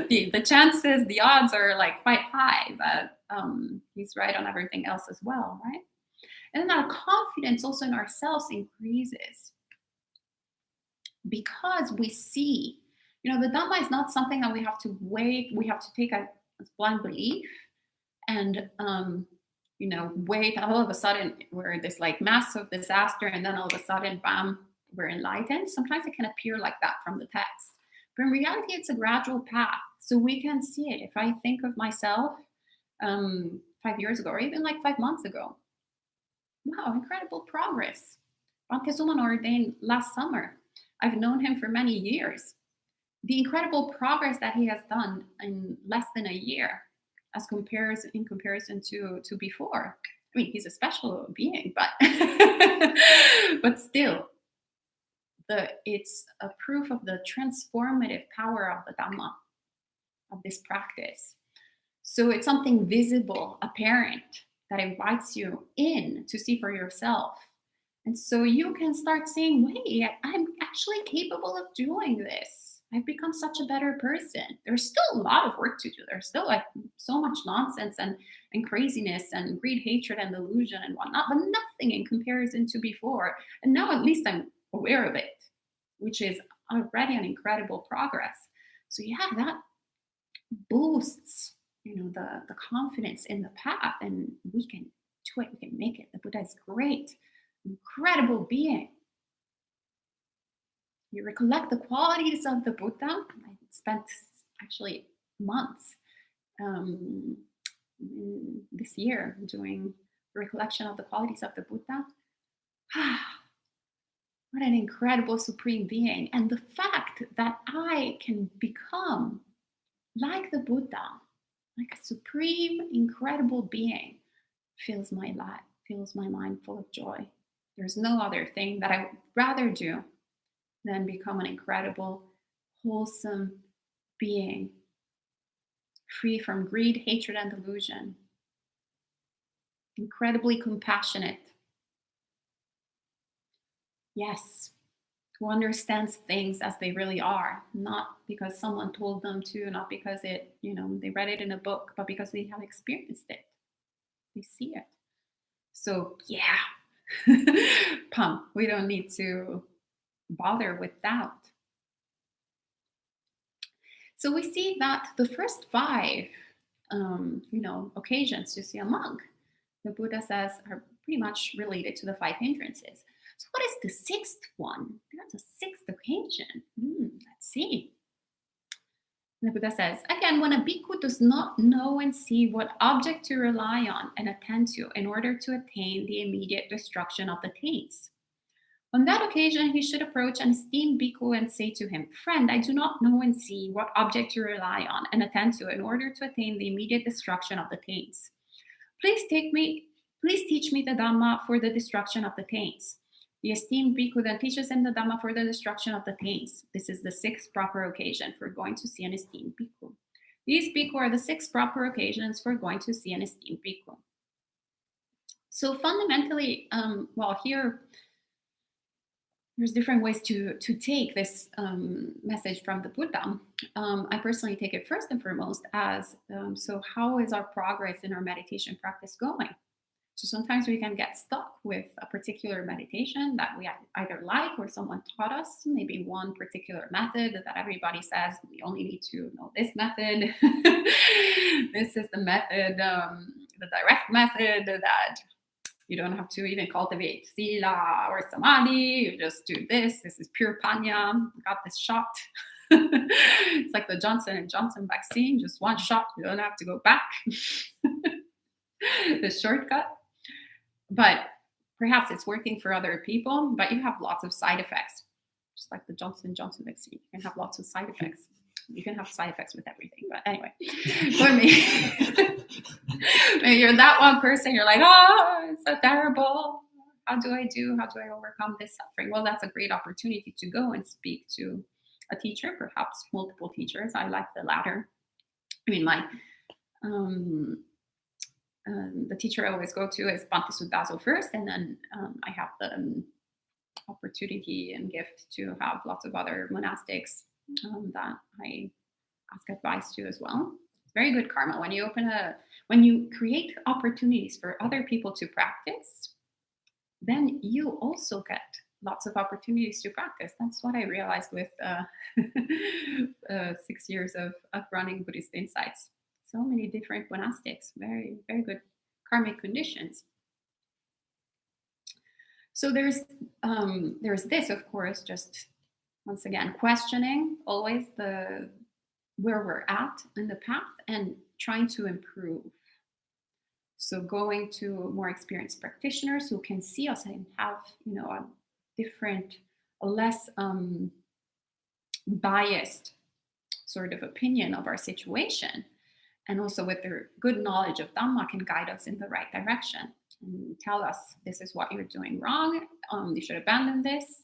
Speaker 2: the chances, the odds are like quite high that he's right on everything else as well, right? And then our confidence also in ourselves increases, because we see, the Dhamma is not something that we have to take as blind belief and wait, all of a sudden we're this like massive disaster, and then all of a sudden, bam, we're enlightened. Sometimes it can appear like that from the text. But in reality, it's a gradual path. So we can see it. If I think of myself 5 years ago, or even like 5 months ago, wow, incredible progress. Bhante Soma ordained last summer. I've known him for many years. The incredible progress that he has done in less than a year, in comparison to before. I mean, he's a special being, but but still, it's a proof of the transformative power of the Dhamma, of this practice. So it's something visible, apparent, that invites you in to see for yourself. And so you can start saying, wait, I'm actually capable of doing this. I've become such a better person. There's still a lot of work to do. There's still like so much nonsense and craziness and greed, hatred, and delusion and whatnot, but nothing in comparison to before. And now at least I'm aware of it, which is already an incredible progress. So yeah, that boosts, the confidence in the path, and we can do it. We can make it. The Buddha is great, incredible being. You recollect the qualities of the Buddha. I spent actually months this year doing recollection of the qualities of the Buddha. What an incredible supreme being. And the fact that I can become like the Buddha, like a supreme, incredible being, fills my life, fills my mind full of joy. There's no other thing that I would rather do than become an incredible, wholesome being, free from greed, hatred, and delusion, incredibly compassionate. Yes, who understands things as they really are, not because someone told them to, not because they read it in a book, but because they have experienced it. They see it. So yeah, pump. We don't need to bother with that. So we see that the first five, occasions to see a monk, the Buddha says, are pretty much related to the five hindrances. So what is the sixth one? There's a sixth occasion. Let's see. The Buddha says, again, when a bhikkhu does not know and see what object to rely on and attend to in order to attain the immediate destruction of the taints. On that occasion, he should approach an esteemed bhikkhu and say to him, friend, I do not know and see what object to rely on and attend to in order to attain the immediate destruction of the taints. Please teach me the Dhamma for the destruction of the taints. The esteemed bhikkhu then teaches him the Dhamma for the destruction of the taints. This is the sixth proper occasion for going to see an esteemed bhikkhu. These bhikkhu are the six proper occasions for going to see an esteemed bhikkhu. So fundamentally, here there's different ways to take this message from the Buddha. I personally take it first and foremost as, so how is our progress in our meditation practice going? So sometimes we can get stuck with a particular meditation that we either like or someone taught us, maybe one particular method that everybody says, we only need to know this method. This is the method, the direct method that you don't have to even cultivate sila or samadhi. You just do this. This is pure panya. Got this shot. It's like the Johnson & Johnson vaccine. Just one shot. You don't have to go back. The shortcut. But perhaps it's working for other people, but you have lots of side effects. Just like the Johnson & Johnson vaccine. You can have lots of side effects. You can have side effects with everything. But anyway, for me, maybe you're that one person, you're like, oh, it's so terrible. How do I overcome this suffering? Well, that's a great opportunity to go and speak to a teacher, perhaps multiple teachers. I like the latter. I mean, the teacher I always go to is Bhante Sudaso first, and then I have the opportunity and gift to have lots of other monastics that I ask advice to as well. It's very good karma when you create opportunities for other people to practice, then you also get lots of opportunities to practice. That's what I realized with 6 years of running Buddhist Insights. So many different monastics, very, very good karmic conditions. So there's this, of course, just once again, questioning always where we're at in the path and trying to improve. So going to more experienced practitioners who can see us and have, a less biased sort of opinion of our situation. And also with their good knowledge of Dhamma can guide us in the right direction and tell us, this is what you're doing wrong. You should abandon this.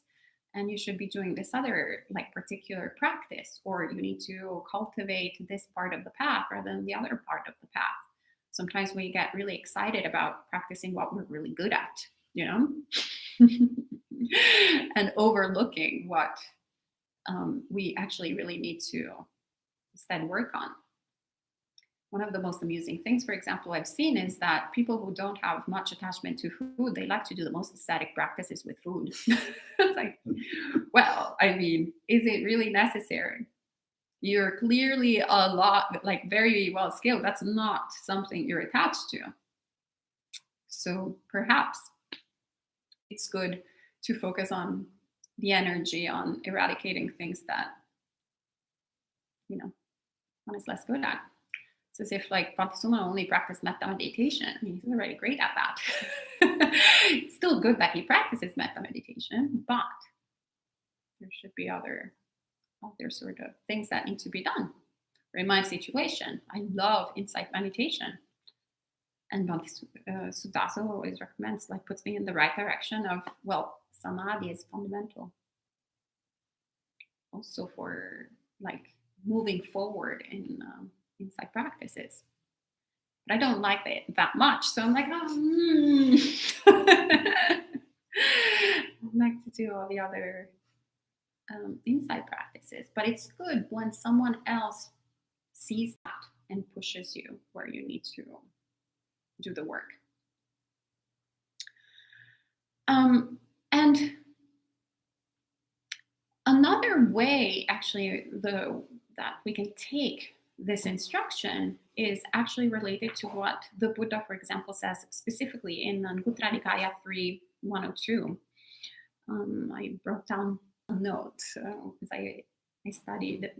Speaker 2: And you should be doing this other particular practice, or you need to cultivate this part of the path rather than the other part of the path. Sometimes we get really excited about practicing what we're really good at, and overlooking what we actually really need to instead work on. One of the most amusing things, for example, I've seen is that people who don't have much attachment to food, they like to do the most ascetic practices with food. It's like, well, I mean, is it really necessary? You're clearly very well skilled. That's not something you're attached to. So perhaps it's good to focus on the energy, on eradicating things that, one is less good at. It's as if Bhante Soma only practiced metta meditation. I mean, he's already great at that. It's still good that he practices metta meditation, but there should be other sort of things that need to be done. In my situation, I love insight meditation. And Bhante Sudaso always recommends, puts me in the right direction of, samadhi is fundamental. Also for moving forward in insight practices. but I don't like it that much. So I'm like, I'd like to do all the other inside practices. But it's good when someone else sees that and pushes you where you need to do the work. And another way, actually, that we can take this instruction is actually related to what the Buddha, for example, says specifically in Anguttara Nikaya 3.102. I wrote down a note because I studied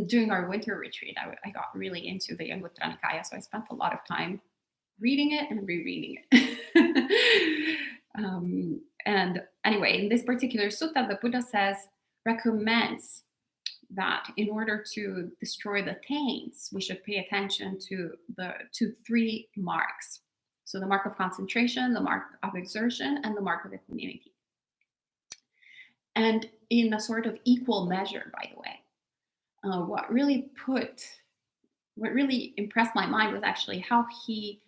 Speaker 2: during our winter retreat. I got really into the Anguttara Nikaya, so I spent a lot of time reading it and rereading it. And anyway, in this particular sutta, the Buddha recommends that in order to destroy the taints, we should pay attention to three marks. So the mark of concentration, the mark of exertion, and the mark of equanimity. And in a sort of equal measure, by the way. What really impressed my mind was actually how he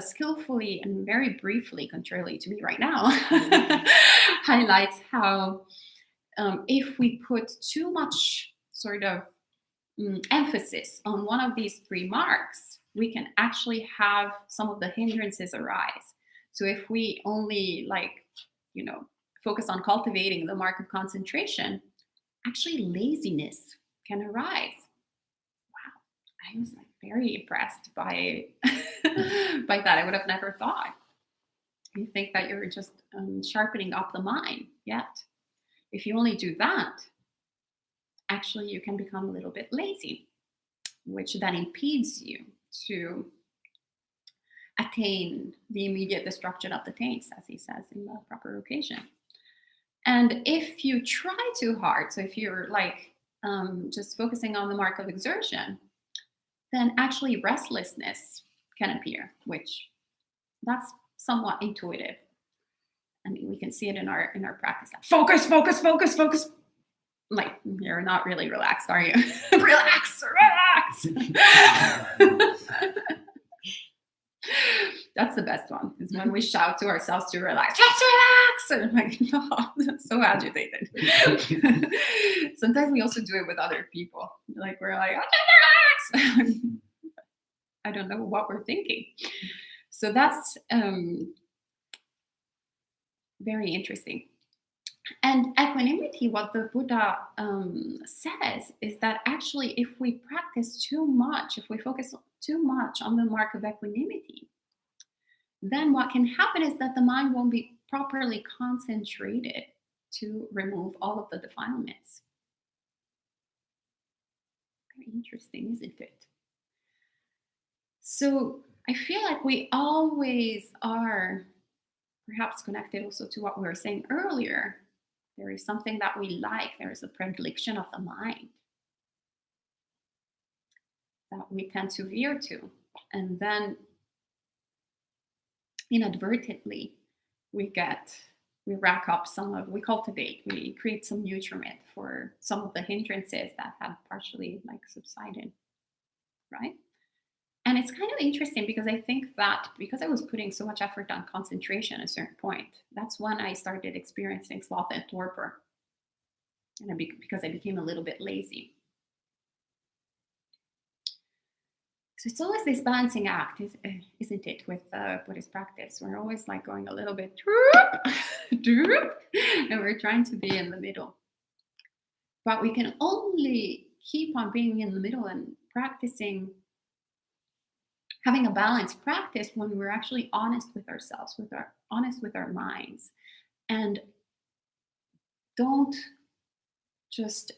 Speaker 2: skillfully and very briefly, contrarily to me right now, highlights how if we put too much sort of emphasis on one of these three marks, we can actually have some of the hindrances arise. So if we only focus on cultivating the mark of concentration, actually laziness can arise. Wow, I was very impressed by by that. I would have never thought. You think that you're just sharpening up the mind, yet if you only do that, actually you can become a little bit lazy, which then impedes you to attain the immediate destruction of the taints, as he says in the proper occasion. And if you try too hard, so if you're just focusing on the mark of exertion, then actually restlessness can appear, which that's somewhat intuitive. I mean, we can see it in our practice. Focus, focus, focus, focus. Like, you're not really relaxed, are you? Relax, relax. That's the best one, is when we shout to ourselves to relax. Just relax! And I'm like, no, I'm so agitated. Sometimes we also do it with other people. Like, we're like, just relax! I don't know what we're thinking. So that's very interesting. And equanimity, what the Buddha says is that actually if we practice too much, if we focus too much on the mark of equanimity, then what can happen is that the mind won't be properly concentrated to remove all of the defilements. Very interesting, isn't it? So I feel like we always are perhaps connected also to what we were saying earlier. There is something that we like. There is a predilection of the mind that we tend to veer to. And then inadvertently, we rack up we cultivate, we create some nutriment for some of the hindrances that have partially subsided, right? And it's kind of interesting because I think that because I was putting so much effort on concentration at a certain point, that's when I started experiencing sloth and torpor. And because I became a little bit lazy. So it's always this balancing act, isn't it, with Buddhist practice? We're always going a little bit, and we're trying to be in the middle. But we can only keep on being in the middle and practicing, having a balanced practice when we're actually honest with ourselves, honest with our minds, and don't just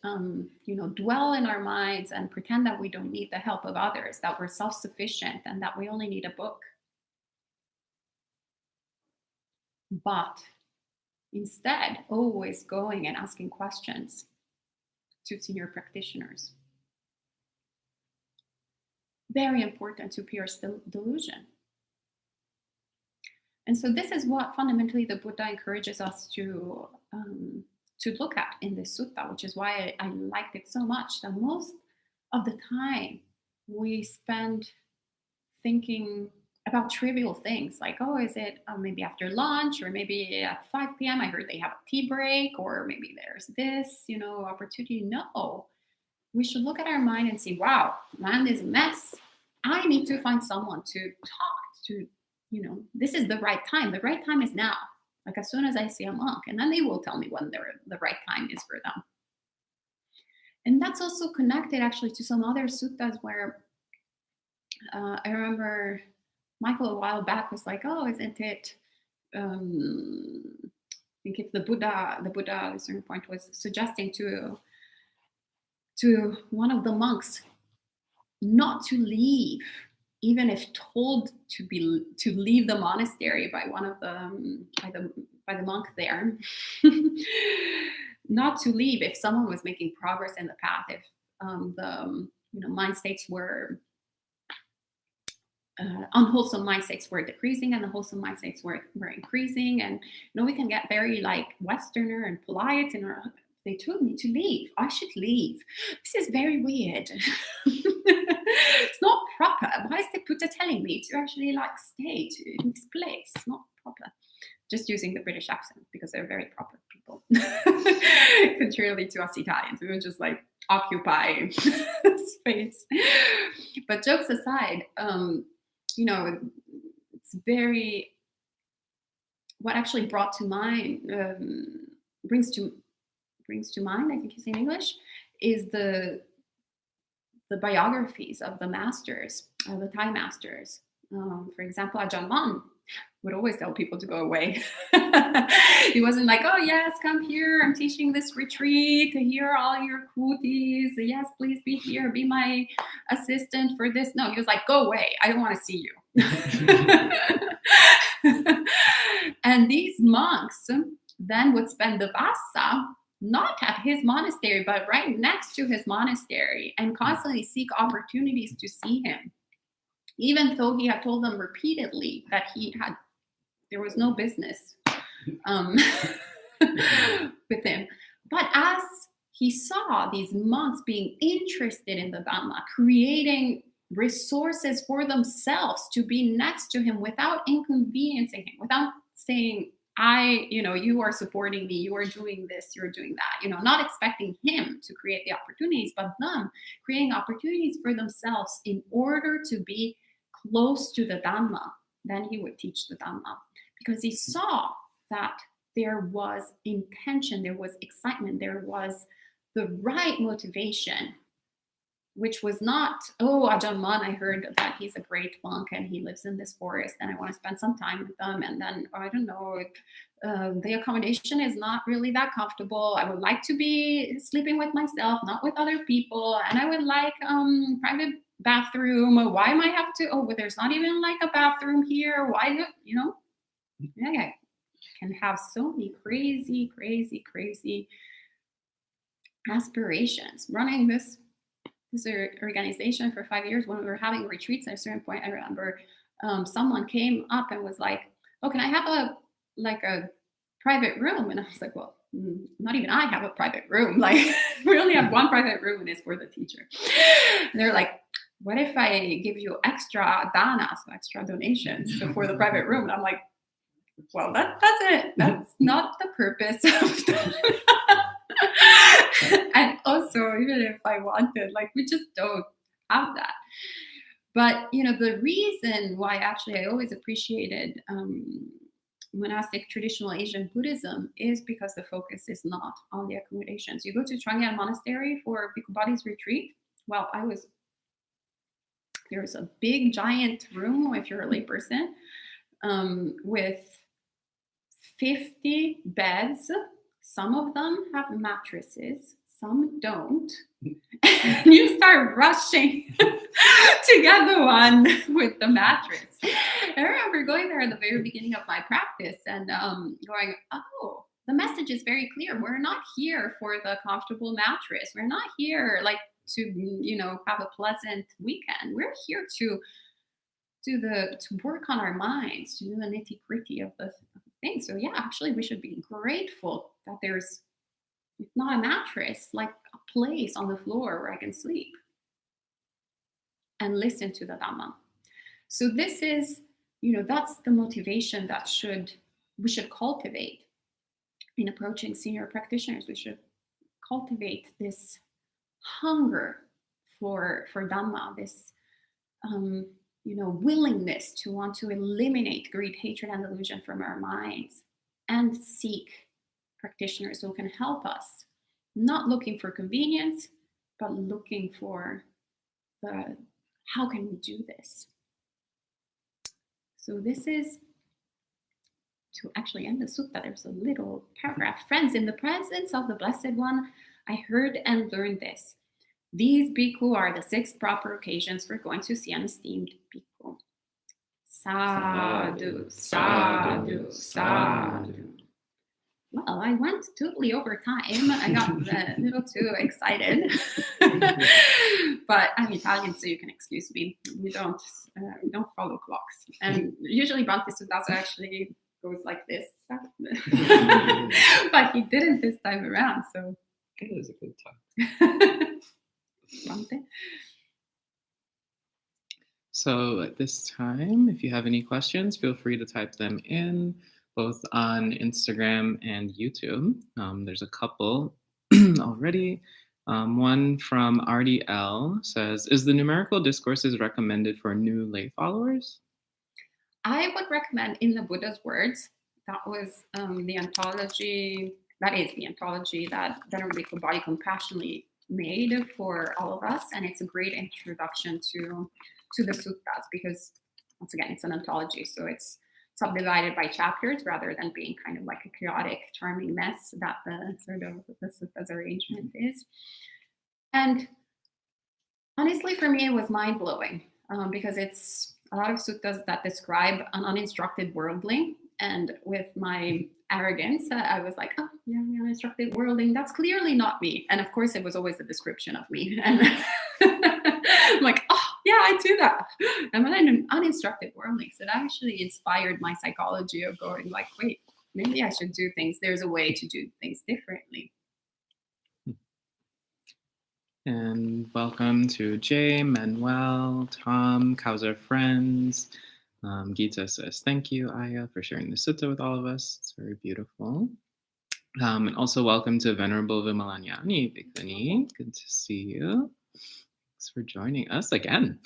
Speaker 2: dwell in our minds and pretend that we don't need the help of others, that we're self-sufficient and that we only need a book. But instead, always going and asking questions to senior practitioners. Very important to pierce the delusion. And so this is what fundamentally the Buddha encourages us to look at in this sutta, which is why I liked it so much. That most of the time, we spend thinking about trivial things like, oh, is it maybe after lunch, or maybe at 5 p.m. I heard they have a tea break, or maybe there's this, opportunity. No, we should look at our mind and see, wow, mind is a mess. I need to find someone to talk to. This is the right time. The right time is now. Like as soon as I see a monk, and then they will tell me when the right time is for them. And that's also connected actually to some other suttas where I remember Michael a while back was like, oh, isn't it? I think if the Buddha at a certain point was suggesting to one of the monks not to leave, even if told to leave the monastery by one of the by the monk there, not to leave if someone was making progress in the path, if the mind states were unwholesome mind states were decreasing and the wholesome mind states were increasing. And we can get very like Westerner and polite, and they told me to leave. I should leave. This is very weird. It's not proper. Why is the Buddha telling me to actually like stay in this place? It's not proper. Just using the British accent because they're very proper people. Contrarily to us Italians, we would just like occupy space. But jokes aside, it's very, what actually brought to mind, brings to mind, I think you say in English, is the biographies of the masters, the Thai masters. For example, Ajahn Mun would always tell people to go away. He wasn't like, oh yes, come here, I'm teaching this retreat, here are all your kutis, yes, please be here, be my assistant for this. No, he was like, go away, I don't want to see you. And these monks then would spend the vasa not at his monastery, but right next to his monastery, and constantly seek opportunities to see him, even though he had told them repeatedly that there was no business with him. But as he saw these monks being interested in the Dhamma, creating resources for themselves to be next to him without inconveniencing him, without saying, you are supporting me, you are doing this, you're doing that, not expecting him to create the opportunities, but them creating opportunities for themselves in order to be close to the Dhamma, then he would teach the Dhamma. Because he saw that there was intention, there was excitement, there was the right motivation, which was not, oh, Ajahn Mun, I heard that he's a great monk and he lives in this forest and I want to spend some time with them. And then, I don't know, the accommodation is not really that comfortable. I would like to be sleeping with myself, not with other people. And I would like private bathroom. Why am I have to, but there's not even like a bathroom here. Why, I can have so many crazy aspirations. Running this organization for 5 years, when we were having retreats at a certain point, I remember someone came up and was like, oh, can I have a private room? And I was like, well, not even I have a private room. Like, we only have one private room and it's for the teacher. And they're like, what if I give you extra dana, so extra donations for the private room? And I'm like, well, that's not the purpose of that. And also, even if I wanted, like, we just don't have that. But, the reason why actually I always appreciated monastic traditional Asian Buddhism is because the focus is not on the accommodations. You go to Changyang Monastery for Bhikkhu Bodhi's retreat. Well, there was a big giant room if you're a layperson with 50 beds. Some of them have mattresses, some don't. And you start rushing to get the one with the mattress. I remember going there at the very beginning of my practice and going, oh, the message is very clear. We're not here for the comfortable mattress. We're not here like to, have a pleasant weekend. We're here to work on our minds, to do the nitty-gritty of the thing. So yeah, actually we should be grateful that there's, if not a mattress, like a place on the floor where I can sleep. and listen to the Dhamma. So this is, that's the motivation that we should cultivate in approaching senior practitioners. We should cultivate this hunger for Dhamma, this willingness to want to eliminate greed, hatred, and delusion from our minds, and seek practitioners who can help us, not looking for convenience, but looking for how can we do this? So this is, to actually end the sutta, there's a little paragraph. Friends, in the presence of the Blessed One, I heard and learned this. These bhikkhu are the 6 proper occasions for going to see an esteemed bhikkhu. Sadhu, sadhu, sadhu. Well, I went totally over time. I got a little too excited. But I'm Italian, so you can excuse me. We don't follow clocks. And usually Bhante Sutta actually goes like this. But he didn't this time around, so.
Speaker 1: It was a good time.
Speaker 2: Bhante.
Speaker 1: So at this time, if you have any questions, feel free to type them in, both on Instagram and YouTube. There's a couple already. One from RDL says, is the numerical discourses recommended for new lay followers?
Speaker 2: I would recommend In the Buddha's Words. That was the anthology. That is the anthology that Venerable Bhikkhu Body compassionately made for all of us, and it's a great introduction to the suttas, because once again, it's an anthology, so it's subdivided by chapters rather than being kind of like a chaotic, charming mess that the sort of the suttas arrangement is. And honestly, for me, it was mind-blowing because it's a lot of suttas that describe an uninstructed worldling. And with my arrogance, I was like, oh, yeah, uninstructed worldling, that's clearly not me. And of course, it was always a description of me. And I'm like, oh, yeah, I do that. I'm an uninstructed worldling. So that actually inspired my psychology of going like, wait, maybe I should do things. There's a way to do things differently.
Speaker 1: And welcome to Jay, Manuel, Tom, Kauser Friends. Gita says, thank you, Ayya, for sharing the sutta with all of us. It's very beautiful. And also welcome to Venerable Vimalanyani Bhikkhuni. Good to see you. Thanks for joining us again.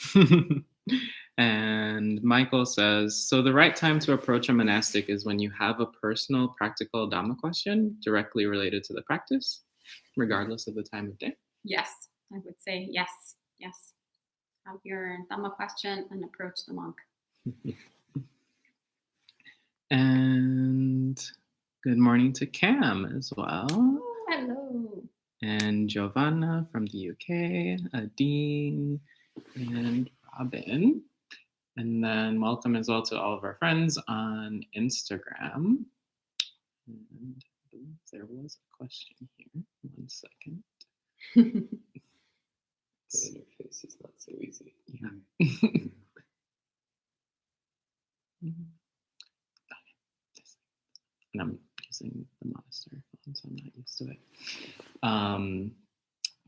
Speaker 1: And Michael says, so the right time to approach a monastic is when you have a personal, practical Dhamma question directly related to the practice, regardless of the time of day?
Speaker 2: Yes, I would say yes. Have your Dhamma question and approach the monk.
Speaker 1: And good morning to Cam as well.
Speaker 2: Oh, hello.
Speaker 1: And Giovanna from the UK, Adine, and Robin. And then welcome as well to all of our friends on Instagram. And I believe there was a question here. 1 second.
Speaker 3: The interface is not so easy.
Speaker 1: Yeah. And I'm using the monastery phone, so I'm not used to it.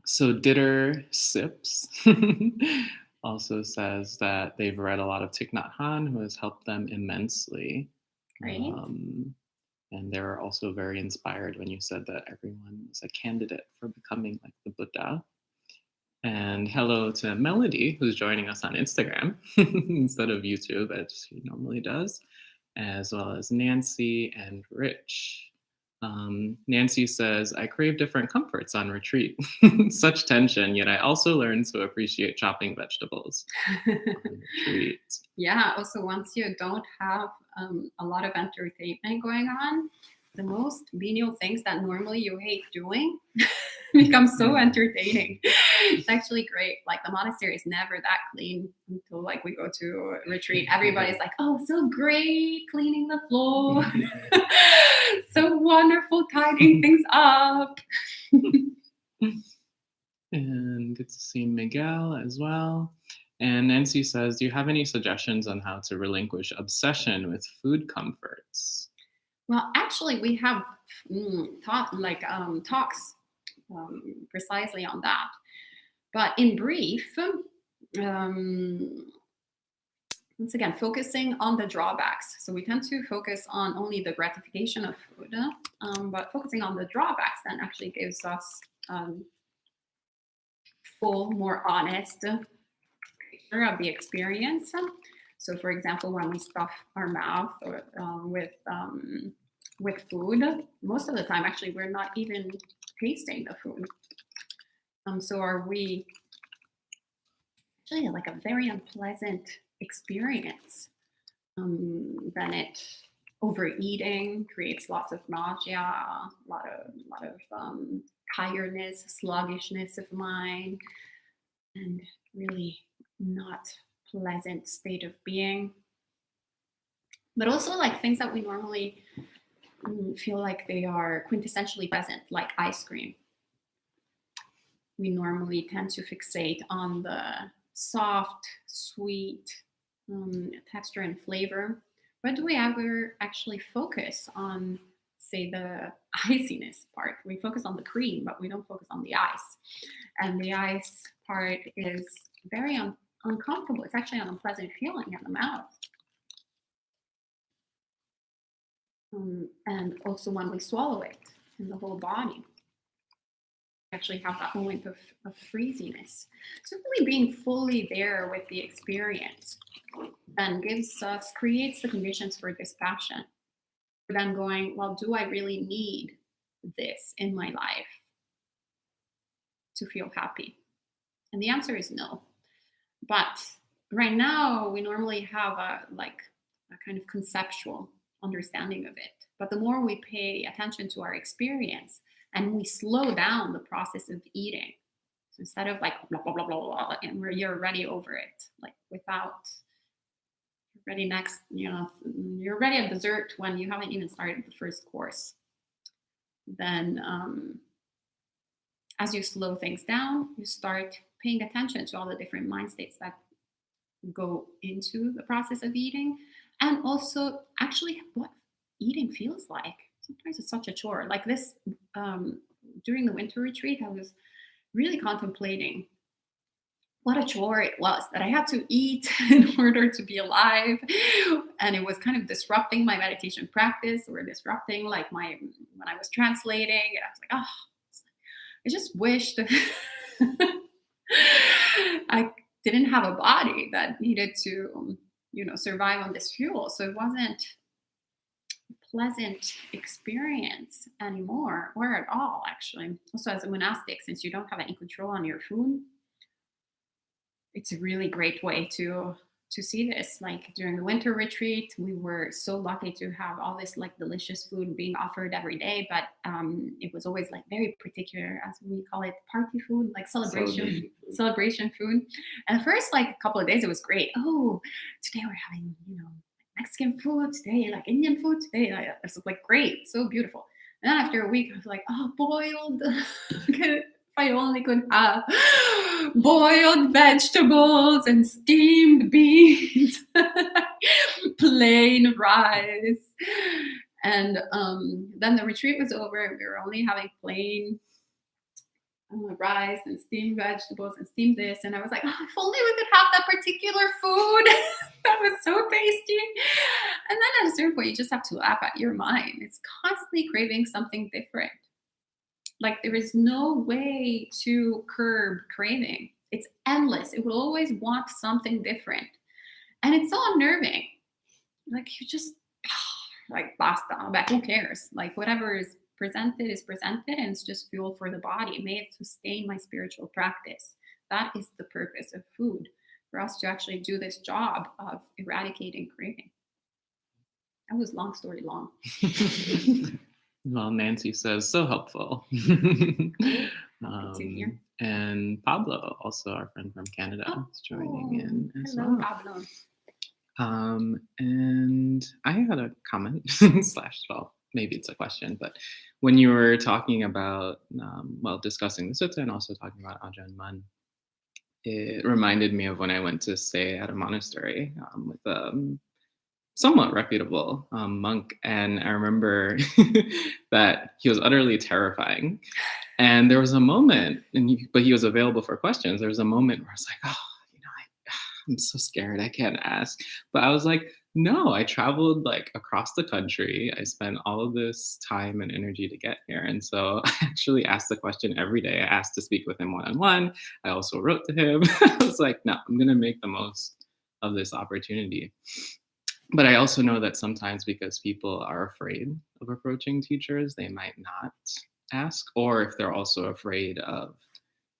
Speaker 1: So Ditter Sips also says that they've read a lot of Thich Nhat Hanh, who has helped them immensely.
Speaker 2: Great.
Speaker 1: And they were also very inspired when you said that everyone is a candidate for becoming like the Buddha. And hello to Melody, who's joining us on Instagram instead of YouTube, as she normally does, as well as Nancy and Rich. Nancy says, I crave different comforts on retreat. Such tension, yet I also learned to appreciate chopping vegetables on retreat.
Speaker 2: Yeah, also once you don't have a lot of entertainment going on, the most menial things that normally you hate doing become so entertaining. It's actually great. Like the monastery is never that clean until like we go to a retreat. Everybody's like, oh, so great cleaning the floor. So wonderful tidying things up.
Speaker 1: And good to see Miguel as well. And Nancy says, do you have any suggestions on how to relinquish obsession with food comforts?
Speaker 2: Well, actually, we have talks precisely on that. But in brief, um, once again, focusing on the drawbacks. So we tend to focus on only the gratification of food, but focusing on the drawbacks then actually gives us full, more honest picture of the experience. So, for example, when we stuff our mouth or, with food, most of the time, actually, we're not even tasting the food. So, are we actually like a very unpleasant experience? Then overeating creates lots of nausea, a lot of tiredness, sluggishness of mind, and really not pleasant state of being. But also like things that we normally feel like they are quintessentially pleasant, like ice cream. We normally tend to fixate on the soft, sweet texture and flavor. But do we ever actually focus on, say, the iciness part? We focus on the cream, but we don't focus on the ice. And the ice part is very uncomfortable. It's actually an unpleasant feeling in the mouth. And also when we swallow it in the whole body, we actually have that moment of freeziness. So really being fully there with the experience then creates the conditions for dispassion. For them going, well, do I really need this in my life to feel happy? And the answer is no. But right now, we normally have a kind of conceptual understanding of it. But the more we pay attention to our experience and we slow down the process of eating, so instead of like blah, blah, blah, blah, blah, and where you're already over it, like without ready next, you're ready at dessert when you haven't even started the first course. Then as you slow things down, you start paying attention to all the different mind states that go into the process of eating, and also actually what eating feels like. Sometimes it's such a chore. Like this, during the winter retreat, I was really contemplating what a chore it was that I had to eat in order to be alive. And it was kind of disrupting my meditation practice, or disrupting like when I was translating. And I was like, I just wished I didn't have a body that needed to, survive on this fuel. So it wasn't a pleasant experience anymore, or at all, actually. Also, as a monastic, since you don't have any control on your food, it's a really great way to see this. Like during the winter retreat, we were so lucky to have all this like delicious food being offered every day, but it was always like very particular, as we call it, party food, like celebration food. And first like a couple of days it was great. Oh, today we're having Mexican food, today like Indian food, today it was like great, so beautiful. And then after a week I was like, boiled. If I only could have boiled vegetables and steamed beans, plain rice. And then the retreat was over. We were only having plain rice and steamed vegetables and steamed this. And I was like, if only we could have that particular food. That was so tasty. And then at a certain point, you just have to laugh at your mind. It's constantly craving something different. Like there is no way to curb craving. It's endless. It will always want something different. And it's so unnerving. Like you just like basta, but who cares? Like whatever is presented, and it's just fuel for the body. May it sustain my spiritual practice. That is the purpose of food, for us to actually do this job of eradicating craving. That was long story long.
Speaker 1: Well, Nancy says, so helpful. And Pablo, also our friend from Canada, is joining in as
Speaker 2: hello,
Speaker 1: well.
Speaker 2: Pablo.
Speaker 1: And I had a comment maybe it's a question, but when you were talking about, discussing the sutta and also talking about Ajahn Mun, it reminded me of when I went to stay at a monastery with somewhat reputable monk, and I remember that he was utterly terrifying. And there was a moment, but he was available for questions. There was a moment where I was like, I'm so scared, I can't ask. But I was like, no, I traveled like across the country. I spent all of this time and energy to get here. And so I actually asked the question every day. I asked to speak with him one on one. I also wrote to him. I was like, no, I'm going to make the most of this opportunity. But I also know that sometimes because people are afraid of approaching teachers, they might not ask, or if they're also afraid of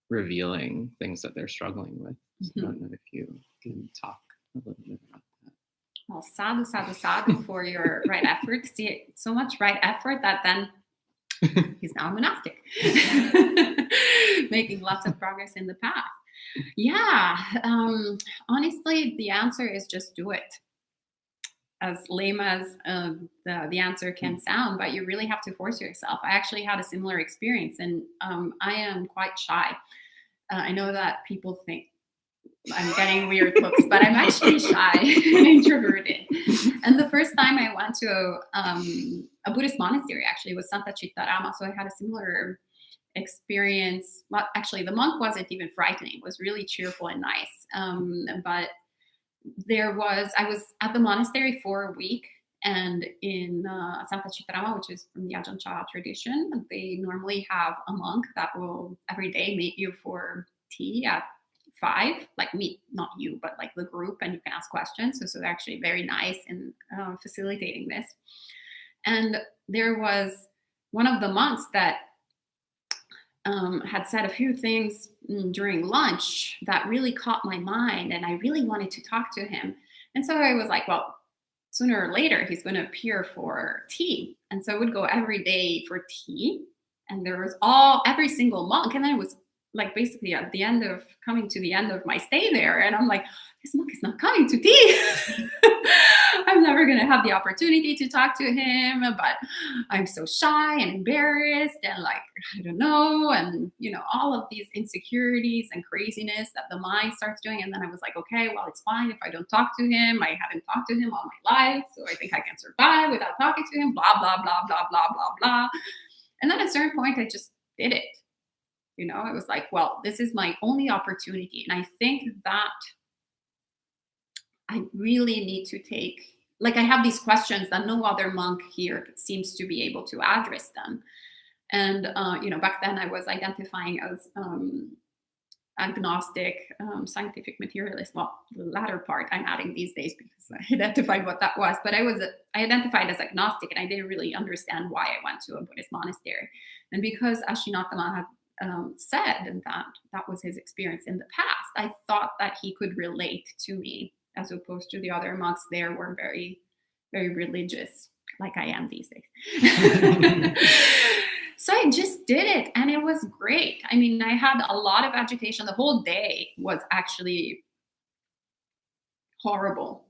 Speaker 1: revealing things that they're struggling with. So I don't know if you can talk a little bit about that.
Speaker 2: Well, sadhu, sadhu, sadhu for your right effort. See, so much right effort that then he's now a monastic, making lots of progress in the path. Yeah, honestly, the answer is just do it. As lame as the answer can sound, but you really have to force yourself. I actually had a similar experience, and I am quite shy. I know that people think I'm getting weird looks, but I'm actually shy and introverted. And the first time I went to a Buddhist monastery, actually, was Santa Chittarama, so I had a similar experience. Well, actually, the monk wasn't even frightening; it was really cheerful and nice. But I was at the monastery for a week, and in Santa Chittarama, which is from the Ajahn Chah tradition, they normally have a monk that will every day meet you for tea at 5, like meet, not you, but like the group, and you can ask questions. So they're actually very nice in facilitating this. And there was one of the monks that had said a few things during lunch that really caught my mind, and I really wanted to talk to him. And so I was like, well, sooner or later he's going to appear for tea. And so I would go every day for tea, and there was every single monk, and then it was like basically at the end of my stay there, and I'm like, this monk is not coming to tea. I'm never going to have the opportunity to talk to him, but I'm so shy and embarrassed and like, I don't know. And, all of these insecurities and craziness that the mind starts doing. And then I was like, okay, well, it's fine if I don't talk to him. I haven't talked to him all my life, so I think I can survive without talking to him, blah, blah, blah, blah, blah, blah, blah. And then at a certain point, I just did it. It was like, well, this is my only opportunity. And I think that I really need to I have these questions that no other monk here seems to be able to address them. And, back then I was identifying as agnostic, scientific materialist. Well, the latter part I'm adding these days because I identified what that was. But I identified as agnostic, and I didn't really understand why I went to a Buddhist monastery. And because Ashinatama had said, and that was his experience in the past, I thought that he could relate to me, as opposed to the other monks there were very, very religious, like I am these days. So I just did it, and it was great. I mean, I had a lot of agitation. The whole day was actually horrible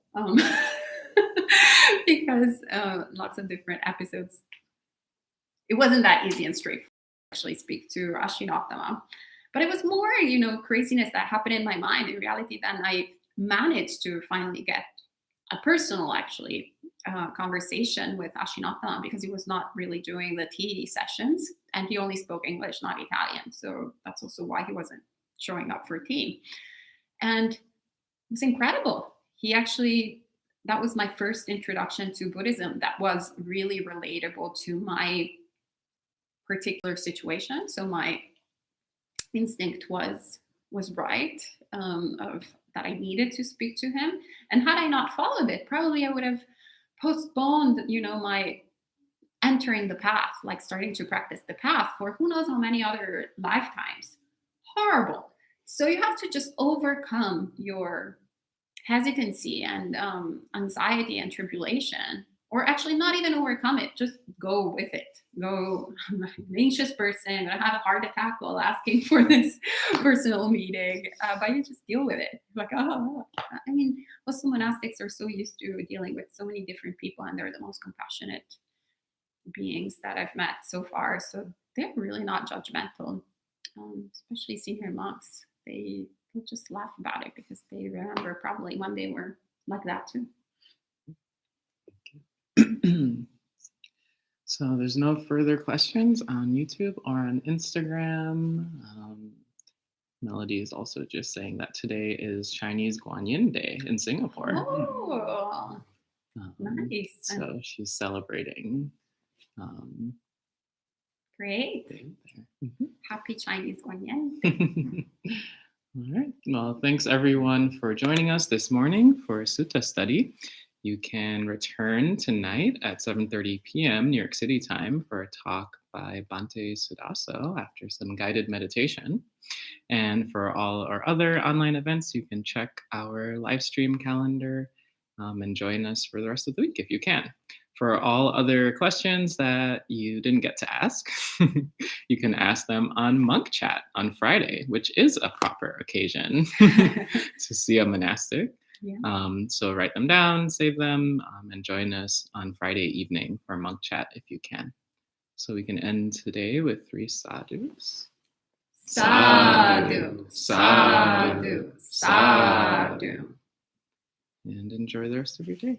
Speaker 2: because lots of different episodes. It wasn't that easy and straightforward to actually speak to Ashinatama. But it was more, craziness that happened in my mind. In reality, then I managed to finally get a personal, conversation with Ashinatama, because he was not really doing the tea sessions, and he only spoke English, not Italian. So that's also why he wasn't showing up for tea. And it was incredible. That was my first introduction to Buddhism that was really relatable to my particular situation. So my instinct was right, of that I needed to speak to him. And had I not followed it, probably I would have postponed, my entering the path, like starting to practice the path for who knows how many other lifetimes. Horrible. So you have to just overcome your hesitancy and anxiety and tribulation, or actually not even overcome it, just go with it. I'm an anxious person, I had a heart attack while asking for this personal meeting, but you just deal with it. Like, most monastics are so used to dealing with so many different people, and they're the most compassionate beings that I've met so far. So they're really not judgmental, especially senior monks. They'll just laugh about it because they remember probably when they were like that too.
Speaker 1: So there's no further questions on YouTube or on Instagram. Melody is also just saying that today is Chinese Guanyin Day in Singapore.
Speaker 2: Oh, nice.
Speaker 1: So she's celebrating.
Speaker 2: Great.
Speaker 1: There.
Speaker 2: Happy Chinese Guanyin.
Speaker 1: All right. Well, thanks everyone for joining us this morning for a sutta study. You can return tonight at 7:30 p.m. New York City time for a talk by Bhante Sudaso after some guided meditation. And for all our other online events, you can check our live stream calendar and join us for the rest of the week if you can. For all other questions that you didn't get to ask, you can ask them on Monk Chat on Friday, which is a proper occasion to see a monastic.
Speaker 2: Yeah.
Speaker 1: So write them down, save them, and join us on Friday evening for Monk Chat if you can. So we can end today with 3 sadhus.
Speaker 2: Sadhu, sadhu, sadhu.
Speaker 1: And enjoy the rest of your day.